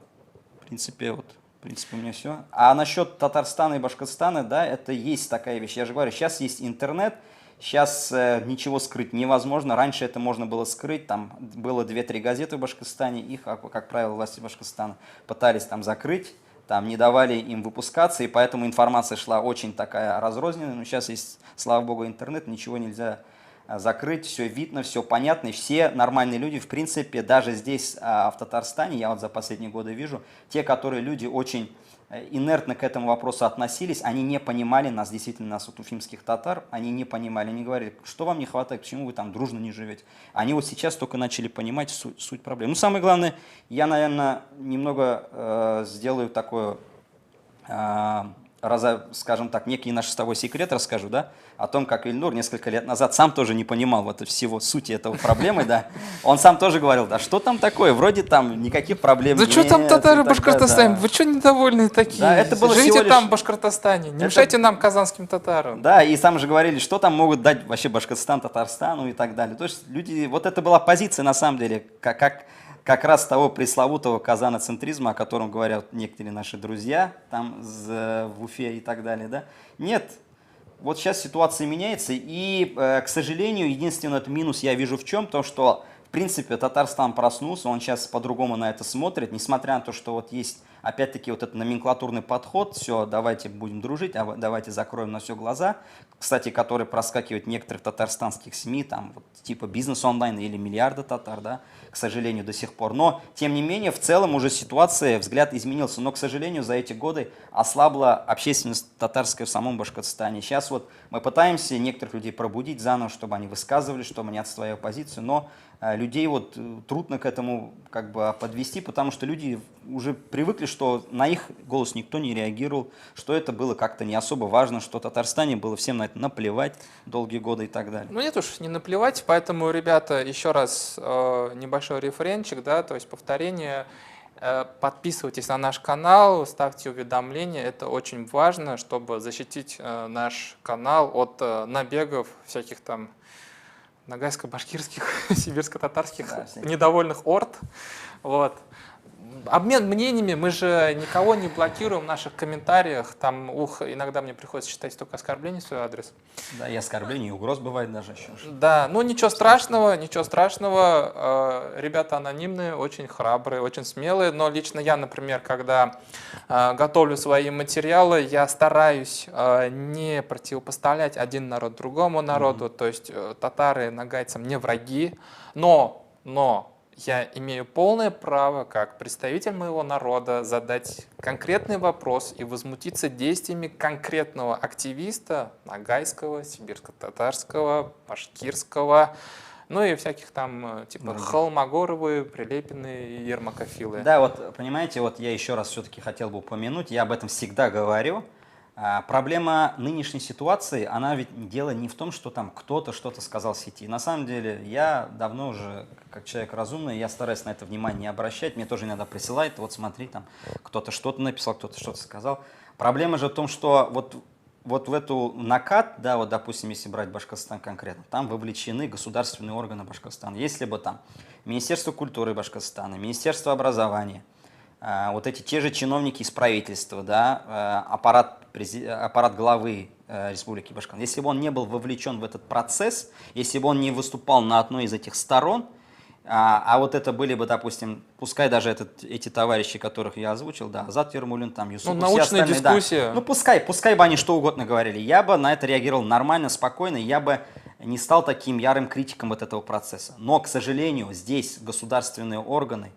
принципе, у меня все. А насчет Татарстана и Башкортостана, да, это есть такая вещь. Я же говорю, сейчас есть интернет, сейчас ничего скрыть невозможно. Раньше это можно было скрыть. Там было 2-3 газеты в Башкортостане. Их, как правило, власти Башкортостана пытались там закрыть, там не давали им выпускаться. И поэтому информация шла очень такая разрозненная. Но сейчас есть, слава богу, интернет, ничего нельзя закрыть. Все видно, все понятно. И все нормальные люди, в принципе, даже здесь, в Татарстане, я вот за последние годы вижу, те, которые люди очень инертно к этому вопросу относились, они не понимали нас, действительно, нас, вот, уфимских татар, они не понимали, они говорили, что вам не хватает, почему вы там дружно не живете. Они вот сейчас только начали понимать суть проблемы. Ну, самое главное, я, наверное, немного сделаю такое, скажем так, некий наш с тобой секрет расскажу, да, о том, как Ильнур несколько лет назад сам тоже не понимал вот всего сути этого проблемы, да. Он сам тоже говорил, да что там такое, вроде там никаких проблем нет. Да что там татары в Башкортостане, вы что недовольны такие? Да, это было Живите всего лишь... там в Башкортостане, не мешайте нам, казанским татарам. Да, и сам же говорили, что там могут дать вообще Башкортостан, Татарстану и так далее. То есть люди, вот это была позиция на самом деле, как раз того пресловутого казаноцентризма, о котором говорят некоторые наши друзья там в Уфе и так далее, да. Нет, вот сейчас ситуация меняется, и, к сожалению, единственный минус я вижу в чем, то что, в принципе, Татарстан проснулся, он сейчас по-другому на это смотрит, несмотря на то, что вот есть, опять-таки, вот этот номенклатурный подход, все, давайте будем дружить, давайте закроем на все глаза, кстати, который проскакивает в некоторых татарстанских СМИ, там, вот, типа «Бизнес онлайн» или «Миллиарды татар», да, к сожалению, до сих пор. Но, тем не менее, в целом уже ситуация, взгляд изменился. Но, к сожалению, за эти годы ослабла общественность татарская в самом Башкортостане. Сейчас вот мы пытаемся некоторых людей пробудить заново, чтобы они высказывали, чтобы они отстояли позицию. Но людей вот трудно к этому как бы подвести, потому что люди уже привыкли, что на их голос никто не реагировал, что это было как-то не особо важно, что в Татарстане было всем на это наплевать долгие годы и так далее. Ну нет уж, не наплевать, поэтому, ребята, еще раз небольшой референчик, да, то есть повторение. Подписывайтесь на наш канал, ставьте уведомления, это очень важно, чтобы защитить наш канал от набегов всяких там ногайско-башкирских, сибирско-татарских недовольных орд. Вот. Обмен мнениями, мы же никого не блокируем в наших комментариях, там иногда мне приходится читать только оскорбления в свой адрес. Да, и оскорбления, и угроз бывает даже еще. Да, ну ничего страшного, ребята анонимные, очень храбрые, очень смелые, но лично я, например, когда готовлю свои материалы, я стараюсь не противопоставлять один народ другому народу, то есть татары нагайцам не враги, но я имею полное право, как представитель моего народа, задать конкретный вопрос и возмутиться действиями конкретного активиста ногайского, сибирско-татарского, башкирского, ну и всяких там типа Холмогоровы, Прилепины и ермакофилы. Да, вот понимаете, вот я еще раз все-таки хотел бы упомянуть, я об этом всегда говорю. Проблема нынешней ситуации, она ведь дело не в том, что там кто-то что-то сказал в сети. На самом деле, я давно уже, как человек разумный, я стараюсь на это внимание не обращать. Мне тоже иногда присылают, вот смотри, там кто-то что-то написал, кто-то что-то сказал. Проблема же в том, что вот в эту накат, да, вот допустим, если брать Башкортостан конкретно, там вовлечены государственные органы Башкортостана. Если бы там Министерство культуры Башкортостана, Министерство образования, вот эти те же чиновники из правительства, да, аппарат главы Республики Башкортостан, если бы он не был вовлечен в этот процесс, если бы он не выступал на одной из этих сторон, а вот это были бы, допустим, пускай даже эти товарищи, которых я озвучил, да, Азат Ермулин, там, Юсуп, ну, научная дискуссия. Да, ну, пускай бы они что угодно говорили, я бы на это реагировал нормально, спокойно, я бы не стал таким ярым критиком вот этого процесса. Но, к сожалению, здесь государственные органы,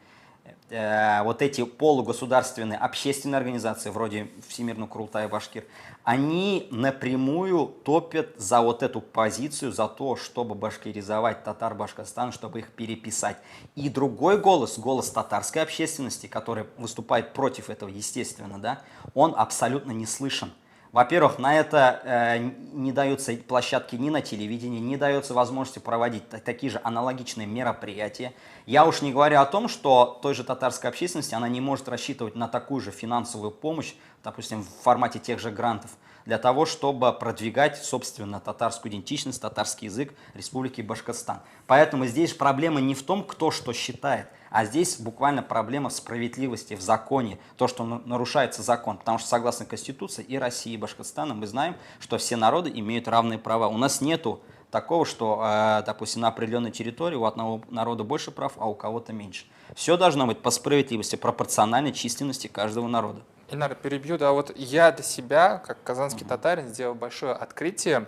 вот эти полугосударственные общественные организации, вроде Всемирного Курултая Башкир, они напрямую топят за вот эту позицию, за то, чтобы башкиризовать татар Башкортостана, чтобы их переписать. И другой голос, голос татарской общественности, который выступает против этого, естественно, да, он абсолютно не слышен. Во-первых, на это не даются площадки ни на телевидении, не дается возможности проводить такие же аналогичные мероприятия. Я уж не говорю о том, что той же татарской общественности она не может рассчитывать на такую же финансовую помощь, допустим, в формате тех же грантов, для того, чтобы продвигать, собственно, татарскую идентичность, татарский язык Республики Башкортостан. Поэтому здесь проблема не в том, кто что считает, а здесь буквально проблема в справедливости, в законе, то, что нарушается закон. Потому что согласно Конституции и России, и Башкортостана мы знаем, что все народы имеют равные права. У нас нету такого, что, допустим, на определенной территории у одного народа больше прав, а у кого-то меньше. Все должно быть по справедливости, пропорциональной численности каждого народа. Ильнар, перебью, да, вот я для себя, как казанский татарин, сделал большое открытие.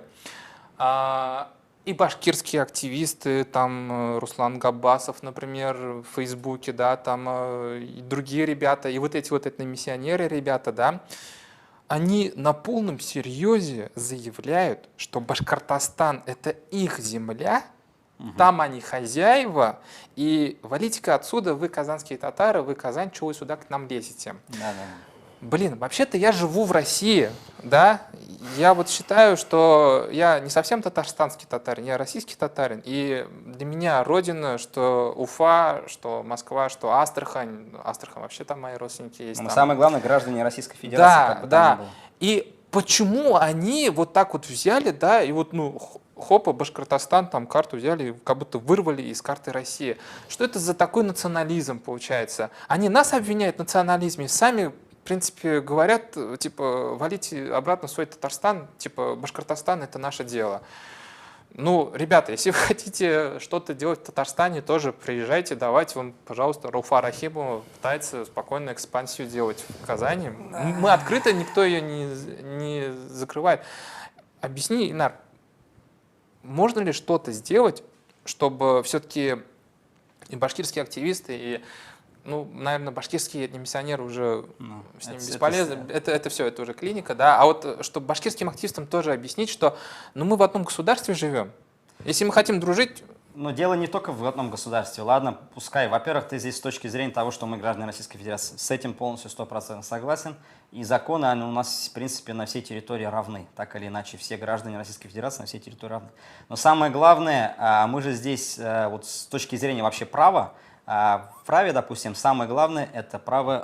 И башкирские активисты, там Руслан Габбасов, например, в Фейсбуке, да, там и другие ребята, и вот эти вот этномиссионеры ребята, да, они на полном серьезе заявляют, что Башкортостан – это их земля, там они хозяева, и валите-ка отсюда, вы казанские татары, вы Казань, чего вы сюда к нам лезете? Да. Блин, вообще-то я живу в России, да, я вот считаю, что я не совсем татарстанский татарин, я российский татарин, и для меня родина, что Уфа, что Москва, что Астрахань, Астрахань вообще там мои родственники есть. Мы там. самые главные граждане Российской Федерации. Да, как бы да, там ни было. и почему они вот так вот взяли, да, и вот, ну, хопа, Башкортостан, там карту взяли, как будто вырвали из карты России. Что это за такой национализм получается? Они нас обвиняют в национализме, сами в принципе, говорят, типа, валите обратно в свой Татарстан, типа, Башкортостан – это наше дело. Ну, ребята, если вы хотите что-то делать в Татарстане, тоже приезжайте, давайте, вон, пожалуйста, Рауфа Рахимова пытается спокойно экспансию делать в Казани. Мы открыто, никто ее не закрывает. Объясни, Инар, можно ли что-то сделать, чтобы все-таки и башкирские активисты, и ну, наверное, башкирские миссионеры уже с ними бесполезно. Это все, это уже клиника, да. А вот чтобы башкирским активистам тоже объяснить, что ну, мы в одном государстве живем. Если мы хотим дружить... Но дело не только в одном государстве. Ладно, пускай. Во-первых, ты здесь с точки зрения того, что мы граждане Российской Федерации, с этим полностью 100% согласен. И законы, они у нас, в принципе, на всей территории равны. Так или иначе, все граждане Российской Федерации на всей территории равны. Но самое главное, мы же здесь, вот с точки зрения вообще права, в праве, допустим, самое главное – это право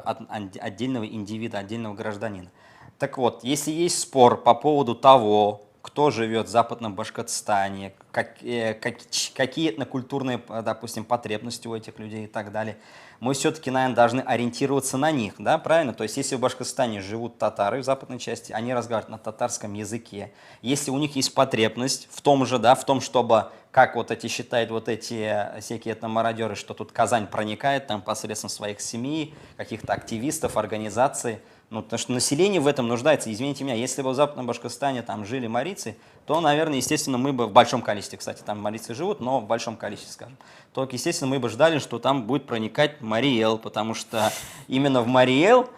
отдельного индивида, отдельного гражданина. Так вот, если есть спор по поводу того, кто живет в Западном Башкортостане, какие этнокультурные, допустим, потребности у этих людей и так далее, мы все-таки, наверное, должны ориентироваться на них, да, правильно? То есть, если в Башкортостане живут татары в западной части, они разговаривают на татарском языке. Если у них есть потребность в том же, да, в том, чтобы, как вот эти считают вот эти всякие этномародеры, что тут Казань проникает там посредством своих семей, каких-то активистов, организаций, Ну, потому что население в этом нуждается. Извините меня, если бы в Западном Башкортостане там жили марийцы, то, наверное, естественно, мы бы в большом количестве, кстати, там марийцы живут, но в большом количестве, скажем. То, естественно, мы бы ждали, что там будет проникать Мариэл, потому что именно в Мариэл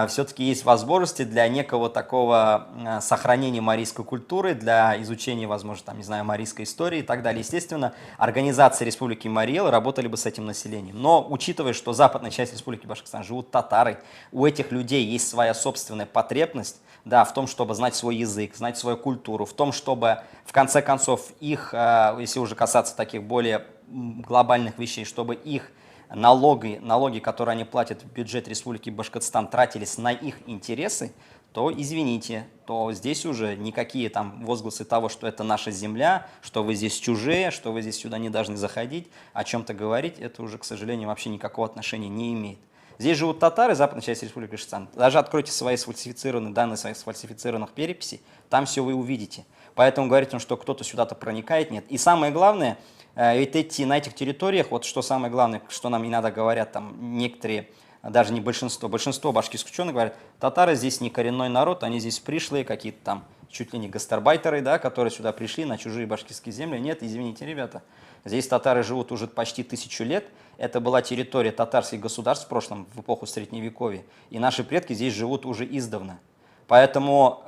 все-таки есть возможности для некого такого сохранения марийской культуры, для изучения, возможно, там, не знаю, марийской истории и так далее. Естественно, организации Республики Мариэл работали бы с этим населением. Но, учитывая, что западная часть Республики Башкортостан живут татары, у этих людей есть своя собственная потребность, да, в том, чтобы знать свой язык, знать свою культуру, в том, чтобы, в конце концов, их, если уже касаться таких более глобальных вещей, чтобы их налоги, которые они платят в бюджет Республики Башкортостан, тратились на их интересы, то, извините, то здесь уже никакие там возгласы того, что это наша земля, что вы здесь чужие, что вы здесь сюда не должны заходить, о чем-то говорить, это уже, к сожалению, вообще никакого отношения не имеет. Здесь живут татары, западная часть Республики Башкортостан. Даже откройте свои сфальсифицированные данные своих сфальсифицированных переписей, там все вы увидите. Поэтому говорить, что кто-то сюда-то проникает, нет. И самое главное, ведь на этих территориях, вот что самое главное, что нам иногда говорят там некоторые, даже не большинство башкирских ученых говорят, татары здесь не коренной народ, они здесь пришлые, какие-то там чуть ли не гастарбайтеры, да, которые сюда пришли на чужие башкирские земли. Нет, извините, ребята, здесь татары живут уже почти 1000 лет. Это была территория татарских государств в прошлом, в эпоху Средневековья. И наши предки здесь живут уже издавна. Поэтому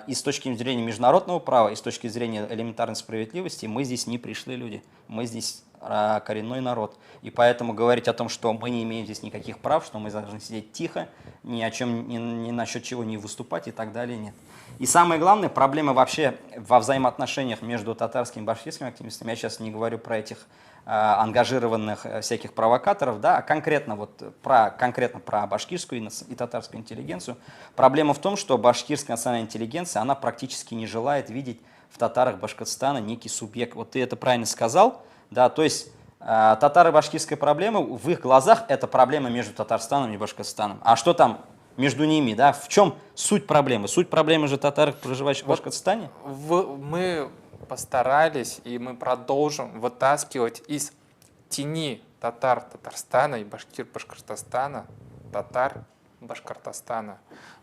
и с точки зрения международного права, и с точки зрения элементарной справедливости, мы здесь не пришлые люди. Мы здесь коренной народ. И поэтому говорить о том, что мы не имеем здесь никаких прав, что мы должны сидеть тихо, ни о чем, ни насчет чего не выступать и так далее, нет. И самое главное, проблема вообще во взаимоотношениях между татарскими и башкирскими активистами, я сейчас не говорю про этих ангажированных всяких провокаторов, да, а конкретно про башкирскую и татарскую интеллигенцию. Проблема в том, что башкирская национальная интеллигенция, она практически не желает видеть в татарах Башкортостана некий субъект. Вот ты это правильно сказал, да, то есть татары башкирская проблема, в их глазах это проблема между Татарстаном и Башкортостаном. А что там между ними, да, в чем суть проблемы? Суть проблемы же татар, проживающих в Башкортостане? Мы постарались, и мы продолжим вытаскивать из тени татар Татарстана и башкир Башкортостана, татар Башкортостана.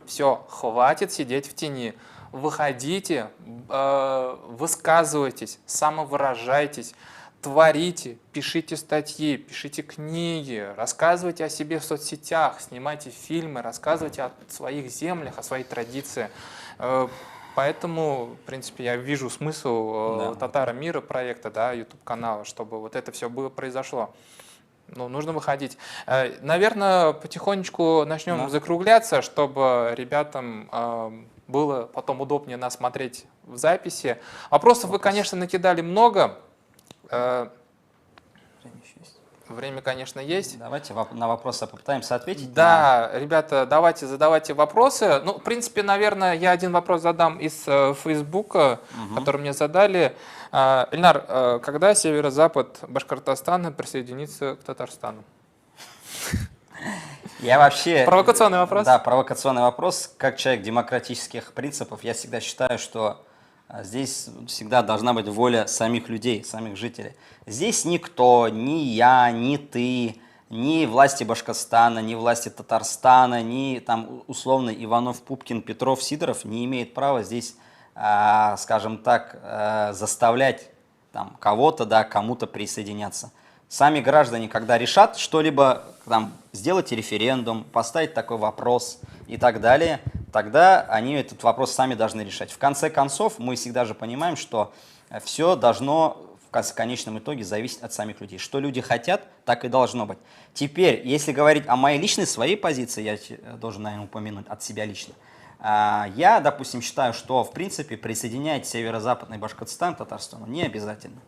Все, хватит сидеть в тени. Выходите, высказывайтесь, самовыражайтесь, творите, пишите статьи, пишите книги, рассказывайте о себе в соцсетях, снимайте фильмы, рассказывайте о своих землях, о своей традиции. Поэтому, в принципе, я вижу смысл «Татара мира» проекта, да, YouTube-канала, чтобы вот это все произошло. Ну, нужно выходить. Наверное, потихонечку начнем закругляться, чтобы ребятам было потом удобнее нас смотреть в записи. Вопросов вы, конечно, накидали много. Время, конечно, есть. Давайте на вопросы попытаемся ответить. Да, ребята, давайте задавайте вопросы. Ну, в принципе, наверное, я один вопрос задам из Фейсбука, который мне задали. Ильнар, когда северо-запад Башкортостана присоединится к Татарстану? Я вообще... Провокационный вопрос? Да, провокационный вопрос. Как человек демократических принципов, я всегда считаю, что здесь всегда должна быть воля самих людей, самих жителей. Здесь никто, ни я, ни ты, ни власти Башкортостана, ни власти Татарстана, ни там условно Иванов, Пупкин, Петров, Сидоров не имеет права здесь, скажем так, заставлять там кого-то, да, кому-то присоединяться. Сами граждане, когда решат что-либо, там, сделать референдум, поставить такой вопрос и так далее, тогда они этот вопрос сами должны решать. В конце концов, мы всегда же понимаем, что все должно в конечном итоге зависеть от самих людей. Что люди хотят, так и должно быть. Теперь, если говорить о моей личной, своей позиции, я должен, наверное, упомянуть от себя лично. Я, допустим, считаю, что, в принципе, присоединять северо-западный Башкортостан к Татарстану не обязательно.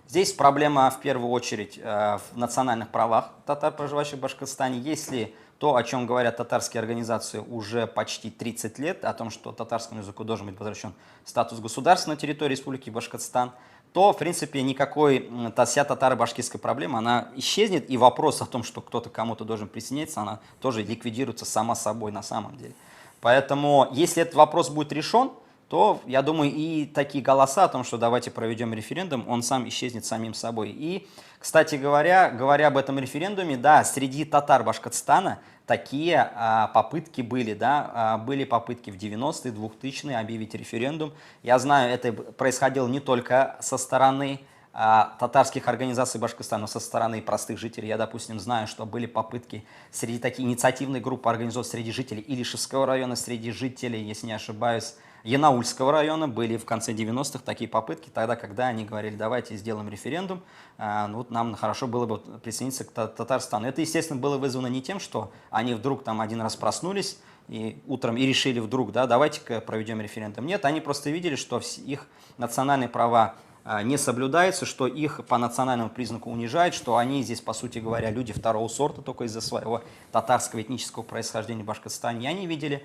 Здесь проблема, в первую очередь, в национальных правах татар, проживающих в Башкортостане. Если то, о чем говорят татарские организации уже почти 30 лет, о том, что татарскому языку должен быть возвращен статус государства на территории Республики Башкортостан, то, в принципе, никакой вся татаро-башкирская проблема, она исчезнет, и вопрос о том, что кто-то кому-то должен присоединиться, она тоже ликвидируется сама собой на самом деле. Поэтому, если этот вопрос будет решен, то, я думаю, и такие голоса о том, что давайте проведем референдум, он сам исчезнет самим собой. И, кстати говоря об этом референдуме, да, среди татар Башкортостана такие попытки были, да, были попытки в 90-е, 2000-е объявить референдум. Я знаю, это происходило не только со стороны татарских организаций Башкортостана, но со стороны простых жителей. Я, допустим, знаю, что были попытки среди таких инициативных групп организовать среди жителей Илишевского района, среди жителей, если не ошибаюсь, Янаульского района. Были в конце 90-х такие попытки, тогда, когда они говорили, давайте сделаем референдум, вот нам хорошо было бы присоединиться к Татарстану. Это, естественно, было вызвано не тем, что они вдруг там один раз проснулись и утром и решили вдруг, да, давайте-ка проведем референдум. Нет, они просто видели, что их национальные права не соблюдается, что их по национальному признаку унижают, что они здесь, по сути говоря, люди второго сорта только из-за своего татарского этнического происхождения в Башкортостане. И они видели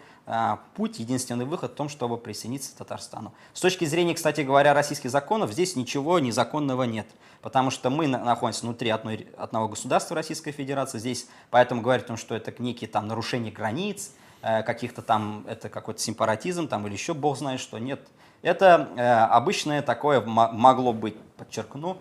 путь, единственный выход в том, чтобы присоединиться к Татарстану. С точки зрения, кстати говоря, российских законов, здесь ничего незаконного нет, потому что мы находимся внутри одного государства Российской Федерации, здесь поэтому говорить о том, что это некие там нарушения границ, каких-то там, это какой-то сепаратизм там или еще бог знает что, нет. Это обычное такое могло быть, подчеркну,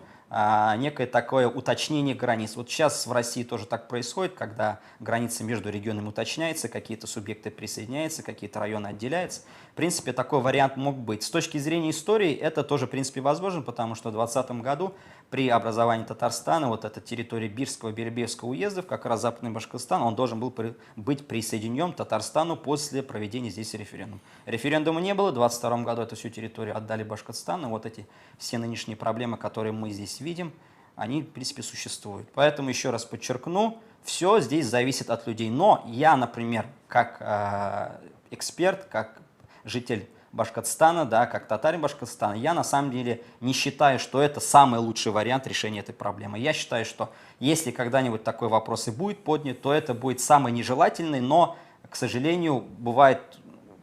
некое такое уточнение границ. Вот сейчас в России тоже так происходит, когда границы между регионами уточняются, какие-то субъекты присоединяются, какие-то районы отделяются. В принципе, такой вариант мог быть. С точки зрения истории это тоже, в принципе, возможно, потому что в 2020 году при образовании Татарстана, вот эта территория Бирского, Беребеевского уездов, как раз Западный Башкортостан, он должен был быть присоединен к Татарстану после проведения здесь референдума. Референдума не было, в 2022 году эту всю территорию отдали Башкортостану, вот эти все нынешние проблемы, которые мы здесь видим, они, в принципе, существуют. Поэтому, еще раз подчеркну, все здесь зависит от людей. Но я, например, как эксперт, как житель Башкортостана, да, как татарин Башкортостана, я на самом деле не считаю, что это самый лучший вариант решения этой проблемы. Я считаю, что если когда-нибудь такой вопрос и будет поднят, то это будет самый нежелательный, но, к сожалению, бывает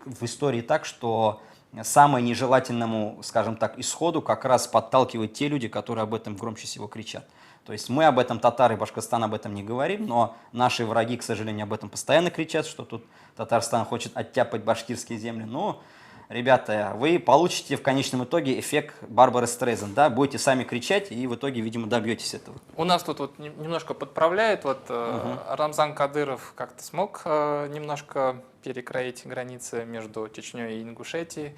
в истории так, что самому нежелательному, скажем так, исходу как раз подталкивают те люди, которые об этом громче всего кричат. То есть мы об этом, татары Башкортостана, об этом не говорим, но наши враги, к сожалению, об этом постоянно кричат, что тут Татарстан хочет оттяпать башкирские земли. Но, ребята, вы получите в конечном итоге эффект Барбары Стрейзанд, да, будете сами кричать и в итоге, видимо, добьетесь этого. У нас тут вот немножко подправляет, вот Рамзан Кадыров как-то смог немножко перекроить границы между Чечней и Ингушетией.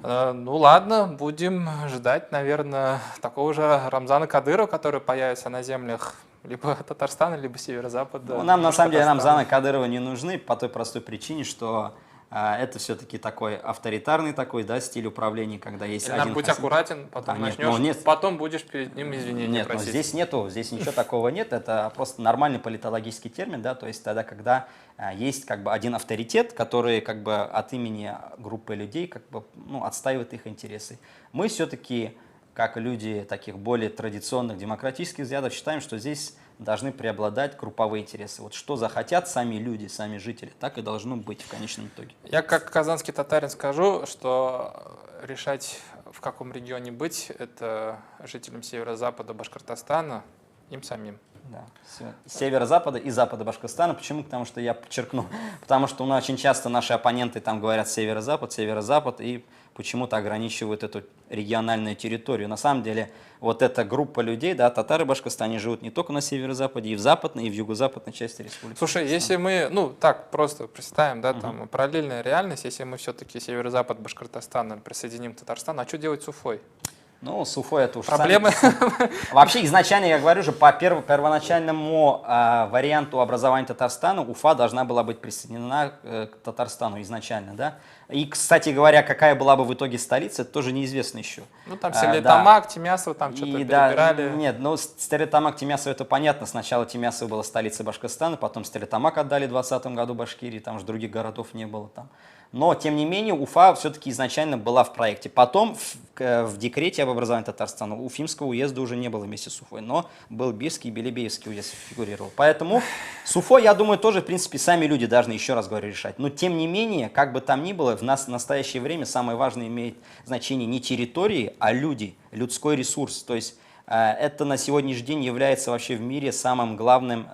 Ну ладно, будем ждать, наверное, такого же Рамзана Кадырова, который появится на землях либо Татарстана, либо Северо-Запада. Ну, нам на самом деле Рамзана Кадырова не нужны по той простой причине, что это все-таки такой авторитарный такой, да, стиль управления, когда есть надо один быть хозяин. аккуратен, потом начнешь, потом будешь перед ним извинения Нет, просить. Здесь ничего такого нет, это просто нормальный политологический термин, да, то есть тогда, когда есть как бы один авторитет, который как бы от имени группы людей как бы, ну, отстаивает их интересы. Мы все-таки, как люди таких более традиционных демократических взглядов, считаем, что здесь должны преобладать групповые интересы. Вот что захотят сами люди, сами жители, так и должно быть в конечном итоге. Я как казанский татарин скажу, что решать, в каком регионе быть, это жителям северо-запада Башкортостана, им самим. Да, северо-запада и запада Башкортостана. Почему? Потому что я подчеркну. Потому что у нас очень часто наши оппоненты там говорят северо-запад, северо-запад, и почему-то ограничивают эту региональную территорию. На самом деле, вот эта группа людей, да, татары Башкортостана, живут не только на северо-западе, и в западной, и в юго-западной части республики. Слушай, если мы, ну, так просто представим, да, там, параллельная реальность, если мы все-таки северо-запад Башкортостана присоединим к Татарстану, а что делать с Уфой? Ну, с Уфой это уж проблемы. Вообще, изначально, я говорю же, по первоначальному варианту образования Татарстана Уфа должна была быть присоединена к Татарстану изначально, да. И, кстати говоря, какая была бы в итоге столица, это тоже неизвестно еще. Ну, там Стерлитамак, Тимясово, там что-то перебирали. Да, нет, ну, Стерлитамак, Тимясово, это понятно. Сначала Тимясово была столицей Башкортостана, потом Стерлитамак отдали в 2020 году Башкирии, там же других городов не было там. Но, тем не менее, Уфа все-таки изначально была в проекте. Потом в декрете об образовании Татарстана Уфимского уезда уже не было вместе с Уфой, но был Бирский и Белебеевский уезд фигурировал. Поэтому с Уфой, я думаю, тоже, в принципе, сами люди должны, еще раз говорю, решать. Но, тем не менее, как бы там ни было, в настоящее время самое важное имеет значение не территории, а люди, людской ресурс. То есть это на сегодняшний день является вообще в мире самым главным,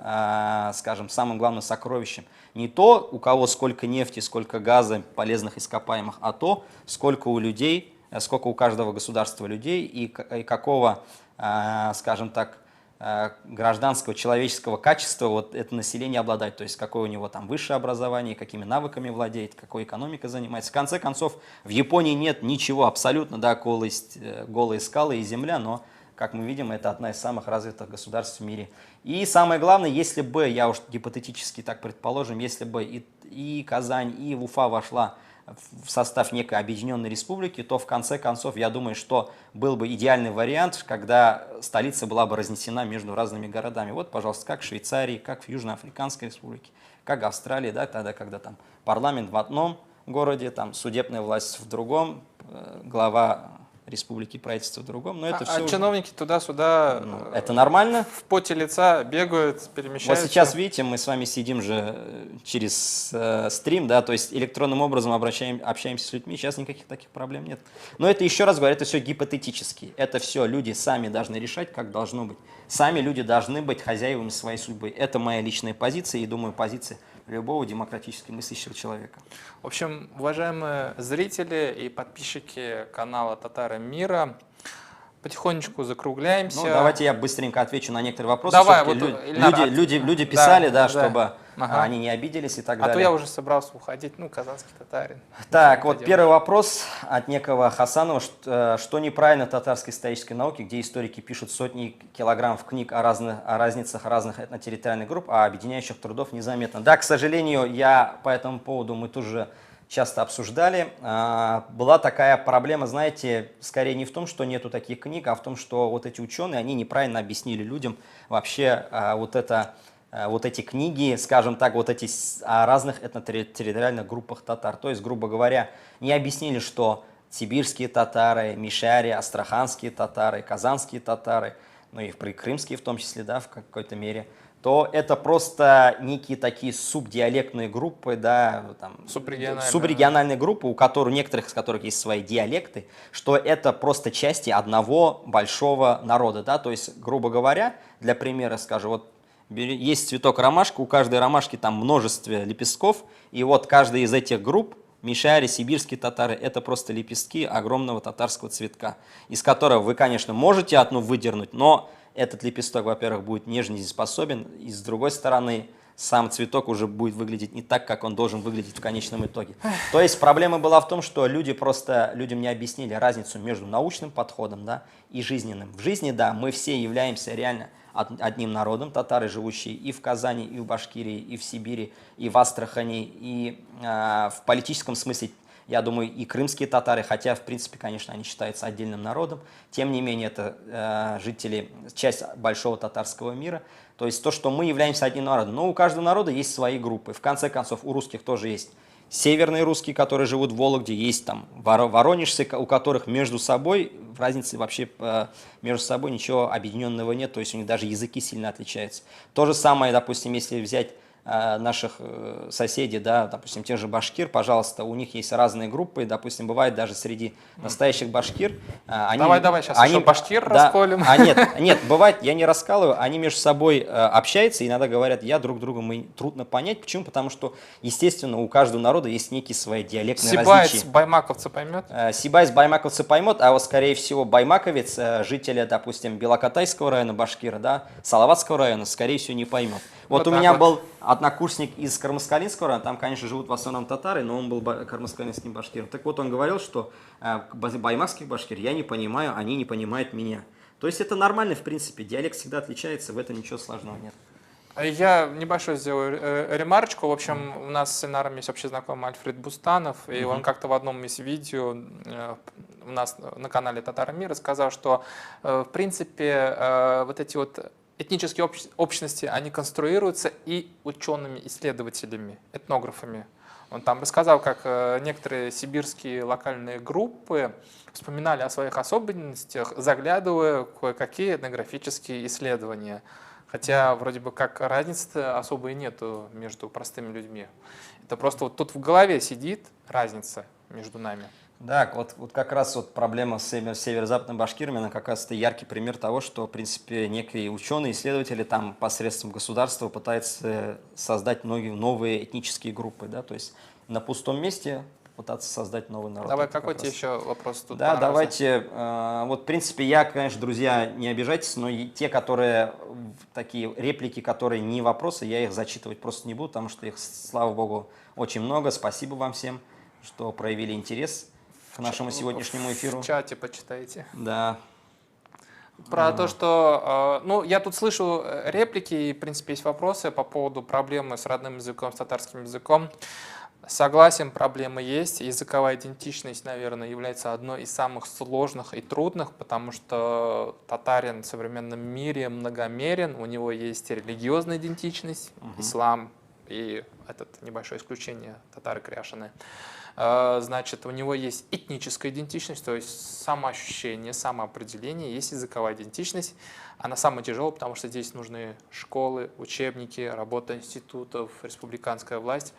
скажем, самым главным сокровищем. Не то, у кого сколько нефти, сколько газа, полезных ископаемых, а то, сколько у людей, сколько у каждого государства людей и какого, скажем так, гражданского, человеческого качества вот это население обладает, то есть какое у него там высшее образование, какими навыками владеет, какой экономикой занимается. В конце концов, в Японии нет ничего абсолютно, да, голые скалы и земля, но, как мы видим, это одна из самых развитых государств в мире. И самое главное, если бы, я уж гипотетически так предположим, если бы и Казань, и Уфа вошла в состав некой объединенной республики, то в конце концов, я думаю, что был бы идеальный вариант, когда столица была бы разнесена между разными городами. Вот, пожалуйста, как в Швейцарии, как в Южноафриканской республике, как в Австралии, да, тогда, когда там парламент в одном городе, там судебная власть в другом, глава республики, правительства в другом. Но это все чиновники туда-сюда это нормально. В поте лица бегают, перемещаются. Вот сейчас, видите, мы с вами сидим же через стрим, да, то есть электронным образом общаемся с людьми, сейчас никаких таких проблем нет. Но это, еще раз говорю, это все гипотетически. Это все люди сами должны решать, как должно быть. Сами люди должны быть хозяевами своей судьбы. Это моя личная позиция и, думаю, позиция любого демократически мыслящего человека. В общем, уважаемые зрители и подписчики канала «Татары мира», потихонечку закругляемся. Ну, давайте я быстренько отвечу на некоторые вопросы. Давай, вот, люди писали, да, чтобы ага. они не обиделись и так далее. далее. А то я уже собрался уходить, ну, казанский татарин. Так, вот первый вопрос от некого Хасанова. Что неправильно в татарской исторической науке, где историки пишут сотни килограммов книг о разницах разных этнотерриториальных групп, а объединяющих трудов незаметно? Да, к сожалению, по этому поводу мы тоже часто обсуждали. Была такая проблема, знаете, скорее не в том, что нету таких книг, а в том, что вот эти ученые, они неправильно объяснили людям вообще вот эти книги, скажем так, вот эти о разных этнотерриториальных группах татар. То есть, грубо говоря, не объяснили, что сибирские татары, мишари, астраханские татары, казанские татары, ну и крымские в том числе, да, в какой-то мере, то это просто некие такие субдиалектные группы, да, там, субрегиональные группы, у некоторых из которых есть свои диалекты, что это просто части одного большого народа, да, то есть, грубо говоря, для примера скажу, вот есть цветок ромашка, у каждой ромашки там множество лепестков, и вот каждая из этих групп, мишари, сибирские татары, это просто лепестки огромного татарского цветка, из которого вы, конечно, можете одну выдернуть, но этот лепесток, во-первых, будет не жизнеспособен, и с другой стороны, сам цветок уже будет выглядеть не так, как он должен выглядеть в конечном итоге. То есть проблема была в том, что людям не объяснили разницу между научным подходом, да, и жизненным. В жизни, да, мы все являемся реально одним народом, татары, живущие и в Казани, и в Башкирии, и в Сибири, и в Астрахани, и в политическом смысле, я думаю, и крымские татары, хотя, в принципе, конечно, они считаются отдельным народом, тем не менее, это жители, часть большого татарского мира. То есть то, что мы являемся одним народом. Но у каждого народа есть свои группы. В конце концов, у русских тоже есть северные русские, которые живут в Вологде, есть там воронежцы, у которых между собой, в разнице вообще между собой ничего объединенного нет, то есть у них даже языки сильно отличаются. То же самое, допустим, если взять наших соседей, да, допустим, тех же башкир, пожалуйста, у них есть разные группы, допустим, бывает даже среди настоящих башкир. Давай, сейчас еще башкир расколем. Нет, бывает, я не раскалываю, они между собой общаются, иногда говорят, друг друга мы трудно понять. Почему? Потому что, естественно, у каждого народа есть некие свои диалектные различия. Сибайс баймаковца поймет? Сибайс баймаковца поймет, а вот, скорее всего, баймаковец, жителя, допустим, Белокатайского района Башкира, да, Салаватского района, скорее всего, не поймет. Вот у меня был однокурсник из Кармаскалинского района, там, конечно, живут в основном татары, но он был кармаскалинским башкиром. Так вот, он говорил, что баймакских башкир я не понимаю, они не понимают меня. То есть это нормально, в принципе, диалект всегда отличается, в этом ничего сложного нет. Я небольшой сделаю ремарочку. В общем, у нас с Сенаром есть общий знакомый Альфред Бустанов, и он как-то в одном из видео у нас на канале «Татары мира» сказал, что, в принципе, вот эти вот этнические общности, они конструируются и учеными-исследователями, этнографами. Он там рассказал, как некоторые сибирские локальные группы вспоминали о своих особенностях, заглядывая в кое-какие этнографические исследования. Хотя вроде бы как разницы особой нету между простыми людьми. Это просто вот тут в голове сидит разница между нами. Да, вот как раз вот проблема с северо-западным Башкирами, она как раз это яркий пример того, что, в принципе, некие ученые, исследователи там посредством государства пытаются создать многие новые этнические группы, да, то есть на пустом месте пытаться создать новый народ. Давай, Это какой как тебе раз. еще вопрос тут Да, понравился? давайте. Вот, в принципе, я, конечно, друзья, не обижайтесь, но и те, которые такие реплики, которые не вопросы, я их зачитывать просто не буду, потому что их, слава богу, очень много. Спасибо вам всем, что проявили интерес к нашему сегодняшнему эфиру. В чате почитайте. Да. Про то, что, ну, я тут слышу реплики, и, в принципе, есть вопросы по поводу проблемы с родным языком, с татарским языком. Согласен, проблемы есть. Языковая идентичность, наверное, является одной из самых сложных и трудных, потому что татарин в современном мире многомерен, у него есть религиозная идентичность, ислам и этот небольшое исключение, татары кряшеные. Значит, у него есть этническая идентичность, то есть самоощущение, самоопределение, есть языковая идентичность. Она самая тяжелая, потому что здесь нужны школы, учебники, работа институтов, республиканская власть.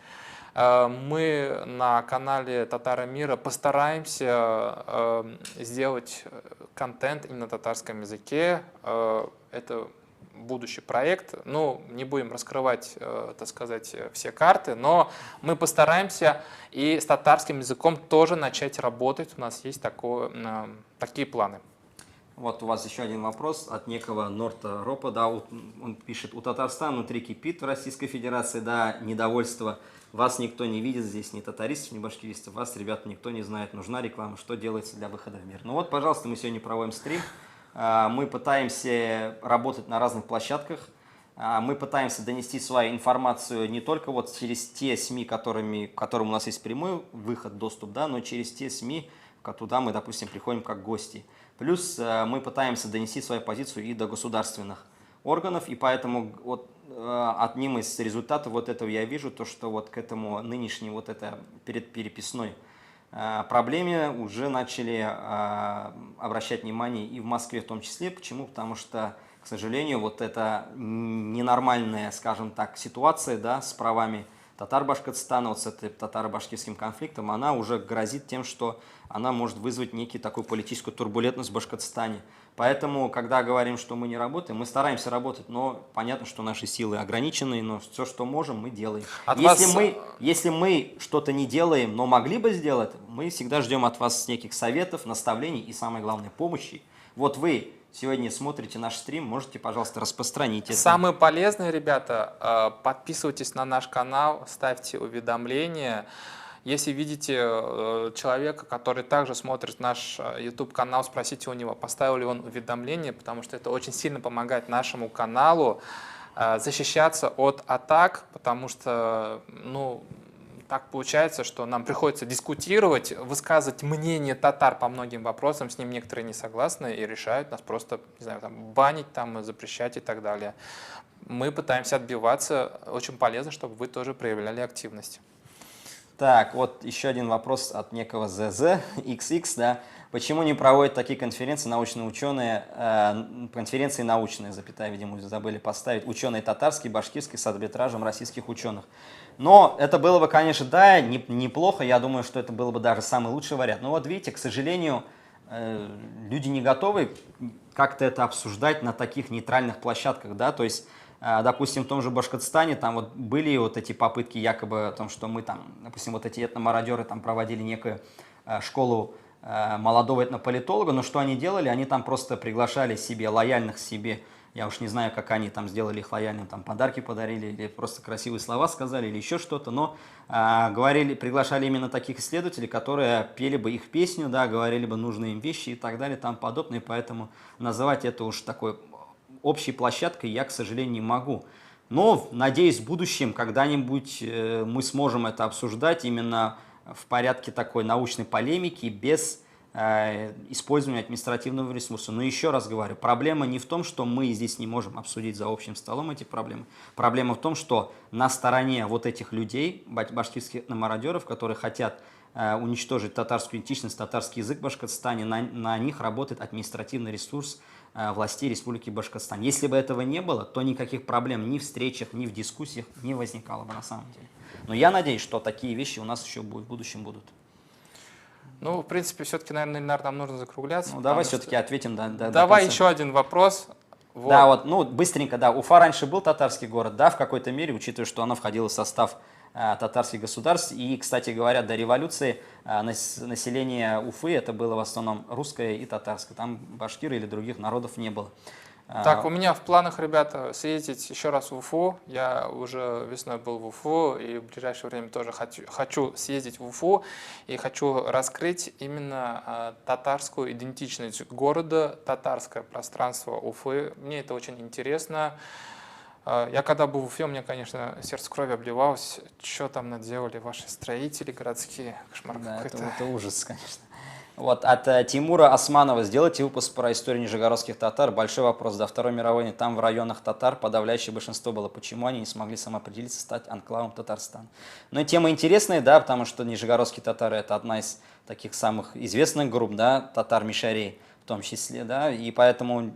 Мы на канале Татара Мира постараемся сделать контент именно на татарском языке. Это будущий проект. Ну, не будем раскрывать, так сказать, все карты, но мы постараемся и с татарским языком тоже начать работать. У нас есть такие планы. Вот у вас еще один вопрос от некого Норта Ропа, да, он пишет: у Татарстана внутри кипит в Российской Федерации, да, недовольство. Вас никто не видит здесь, ни татаристов, ни башкиристов, вас, ребята, никто не знает, нужна реклама, что делается для выхода в мир. Ну вот, пожалуйста, мы сегодня проводим стрим, мы пытаемся работать на разных площадках, мы пытаемся донести свою информацию не только вот через те СМИ, которым у нас есть прямой выход, доступ, да, но через те СМИ, куда мы, допустим, приходим как гости. Плюс мы пытаемся донести свою позицию и до государственных органов, и поэтому вот одним из результатов вот этого я вижу то, что вот к этому нынешней вот это переписной проблеме уже начали обращать внимание и в Москве в том числе. Почему? Потому что, к сожалению, вот эта ненормальная, скажем так, ситуация, да, с правами Татар-Башкортостана, вот с этим татаро-башкирским конфликтом, она уже грозит тем, что она может вызвать некий такую политическую турбулентность в Башкортостане. Поэтому, когда говорим, что мы не работаем, мы стараемся работать, но понятно, что наши силы ограничены, но все, что можем, мы делаем. Если мы что-то не делаем, но могли бы сделать, мы всегда ждем от вас неких советов, наставлений и, самое главное, помощи. Вот вы сегодня смотрите наш стрим, можете, пожалуйста, распространить это. Самые полезные, ребята, подписывайтесь на наш канал, ставьте уведомления. Если видите человека, который также смотрит наш YouTube-канал, спросите у него, поставил ли он уведомления, потому что это очень сильно помогает нашему каналу защищаться от атак, потому что, ну, так получается, что нам приходится дискутировать, высказывать мнение татар по многим вопросам, с ним некоторые не согласны и решают нас просто, не знаю, там, банить, там, запрещать и так далее. Мы пытаемся отбиваться, очень полезно, чтобы вы тоже проявляли активность. Так, вот еще один вопрос от некого ZZXX, да. Почему не проводят такие конференции научные ученые, конференции научные, запятая, видимо, забыли поставить, ученые татарские, башкирские, с арбитражем российских ученых? Но это было бы, конечно, да, неплохо, я думаю, что это было бы даже самый лучший вариант. Но вот видите, к сожалению, люди не готовы как-то это обсуждать на таких нейтральных площадках, да, то есть, допустим, в том же Башкортостане там вот были вот эти попытки якобы о том, что мы там, допустим, вот эти этномародеры там проводили некую школу молодого этнополитолога, но что они делали? Они там просто приглашали себе, лояльных себе, я уж не знаю, как они там сделали их лояльным, там подарки подарили или просто красивые слова сказали или еще что-то, но приглашали именно таких исследователей, которые пели бы их песню, да, говорили бы нужные им вещи и так далее, там подобное, поэтому называть это уж такой общей площадкой я, к сожалению, не могу. Но, надеюсь, в будущем когда-нибудь мы сможем это обсуждать именно в порядке такой научной полемики, без использования административного ресурса. Но еще раз говорю, проблема не в том, что мы здесь не можем обсудить за общим столом эти проблемы. Проблема в том, что на стороне вот этих людей, башкирских этномародеров, которые хотят уничтожить татарскую идентичность, татарский язык в Башкортостане, на них работает административный ресурс властей Республики Башкортостан. Если бы этого не было, то никаких проблем ни в встречах, ни в дискуссиях не возникало бы на самом деле. Но я надеюсь, что такие вещи у нас еще в будущем будут. Ну, в принципе, все-таки, наверное, Ильнар, нам нужно закругляться. Ну, давай потому что- все-таки ответим до Давай конца. еще один вопрос. Вот. Да, вот, ну, быстренько, да, Уфа раньше был татарский город, да, в какой-то мере, учитывая, что оно входило в состав татарских государств. И, кстати говоря, до революции население Уфы это было в основном русское и татарское. Там башкиры или других народов не было. Так, у меня в планах, ребята, съездить еще раз в Уфу. Я уже весной был в Уфу, и в ближайшее время тоже хочу съездить в Уфу, и хочу раскрыть именно татарскую идентичность города, татарское пространство Уфы. Мне это очень интересно. Я когда был в Уфе, у меня, конечно, сердце крови обливалось. Что там наделали ваши строители городские? Кошмар Да, какой-то. это ужас, конечно. Вот от Тимура Османова: сделайте выпуск про историю нижегородских татар. Большой вопрос. До Второй мировой войны там в районах татар подавляющее большинство было. Почему они не смогли самоопределиться, стать анклавом Татарстана? Ну и тема интересная, да, потому что нижегородские татары это одна из таких самых известных групп, да, татар-мишарей в том числе, да, и поэтому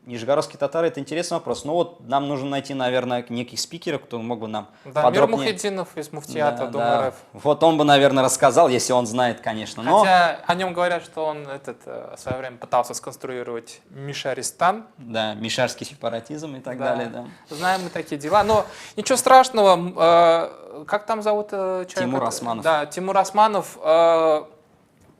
нижегородские татары это интересный вопрос. Ну вот нам нужно найти, наверное, неких спикеров, кто мог бы нам Да, Мир подробнее... Мухиддинов из Муфтията Да, Дома да. РФ. Вот он бы, наверное, рассказал, если он знает, конечно. Но... Хотя о нем говорят, что он в свое время пытался сконструировать Мишаристан. Да, мишарский сепаратизм и так Да. далее, да. Знаем мы такие дела. Но ничего страшного. Как там зовут человека? Тимур Османов. Да, Тимур Османов.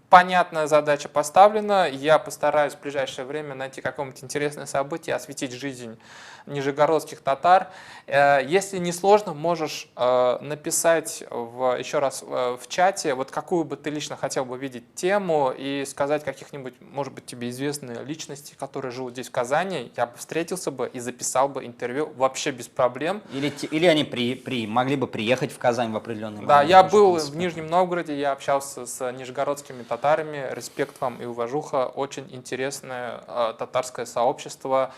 Понятная задача поставлена. Я постараюсь в ближайшее время найти какое-нибудь интересное событие, осветить жизнь нижегородских татар. Если не сложно, можешь написать еще раз в чате, вот какую бы ты лично хотел бы видеть тему, и сказать каких-нибудь, может быть, тебе известные личности, которые живут здесь в Казани. Я бы встретился бы и записал бы интервью вообще без проблем. Или они могли бы приехать в Казань в определенный момент. Да, я тоже, был в принципе. в Нижнем Новгороде, я общался с нижегородскими татарами. Респект вам и уважуха. Очень интересное татарское сообщество.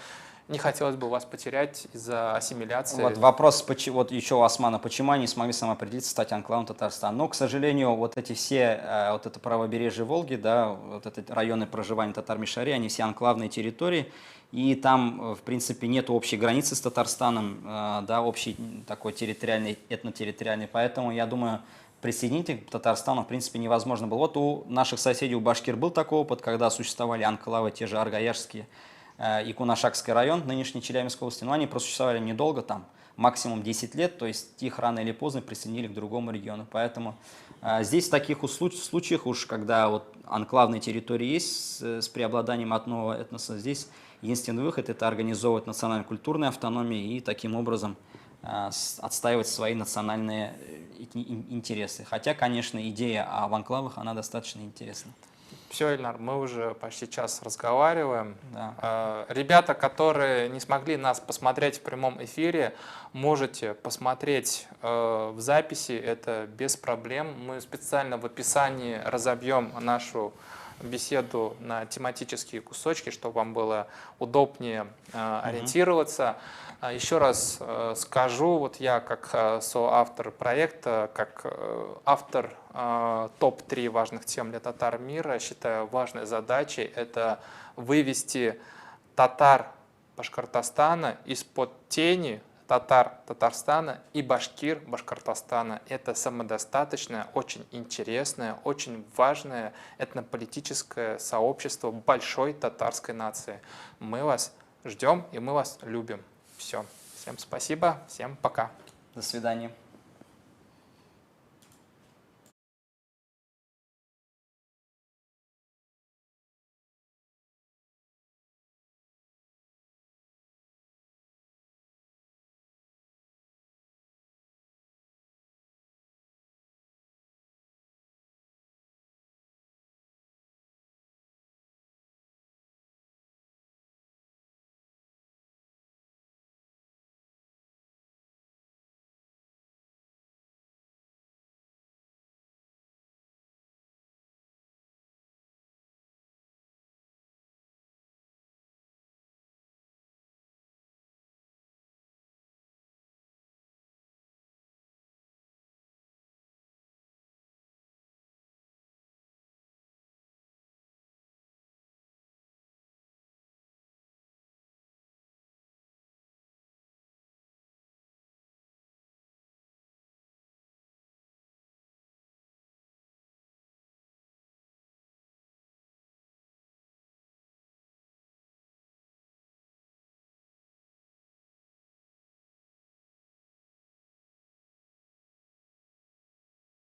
Не хотелось бы вас потерять из-за ассимиляции. Вот вопрос, вот еще у Османа, почему они не смогли самоопределиться, стать анклавом Татарстана? Но, к сожалению, вот эти все, вот это правобережье Волги, да, вот эти районы проживания татар-мишари, они все анклавные территории, и там, в принципе, нет общей границы с Татарстаном, да, общей такой территориальной, этнотерриториальной, поэтому, я думаю, присоединить их к Татарстану, в принципе, невозможно было. Вот у наших соседей, у башкир был такой опыт, когда существовали анклавы, те же Аргаяшские, и Кунашакский район, нынешней Челябинской области, но они просуществовали недолго, там максимум 10 лет, то есть их рано или поздно присоединили к другому региону. Поэтому здесь в таких случаях, уж когда вот анклавные территории есть с преобладанием одного этноса, здесь единственный выход – это организовывать национально-культурные автономии и таким образом отстаивать свои национальные интересы. Хотя, конечно, идея об анклавах, она достаточно интересна. Все, Ильнар, мы уже почти час разговариваем. Да. Ребята, которые не смогли нас посмотреть в прямом эфире, можете посмотреть в записи, это без проблем. Мы специально в описании разобьем нашу беседу на тематические кусочки, чтобы вам было удобнее ориентироваться. Еще раз скажу, вот я как соавтор проекта, как автор топ-3 важных тем для татар мира, считаю важной задачей это вывести татар Башкортостана из-под тени татар Татарстана и башкир Башкортостана. Это самодостаточное, очень интересное, очень важное этнополитическое сообщество большой татарской нации. Мы вас ждем и мы вас любим. Все. Всем спасибо, всем пока. До свидания.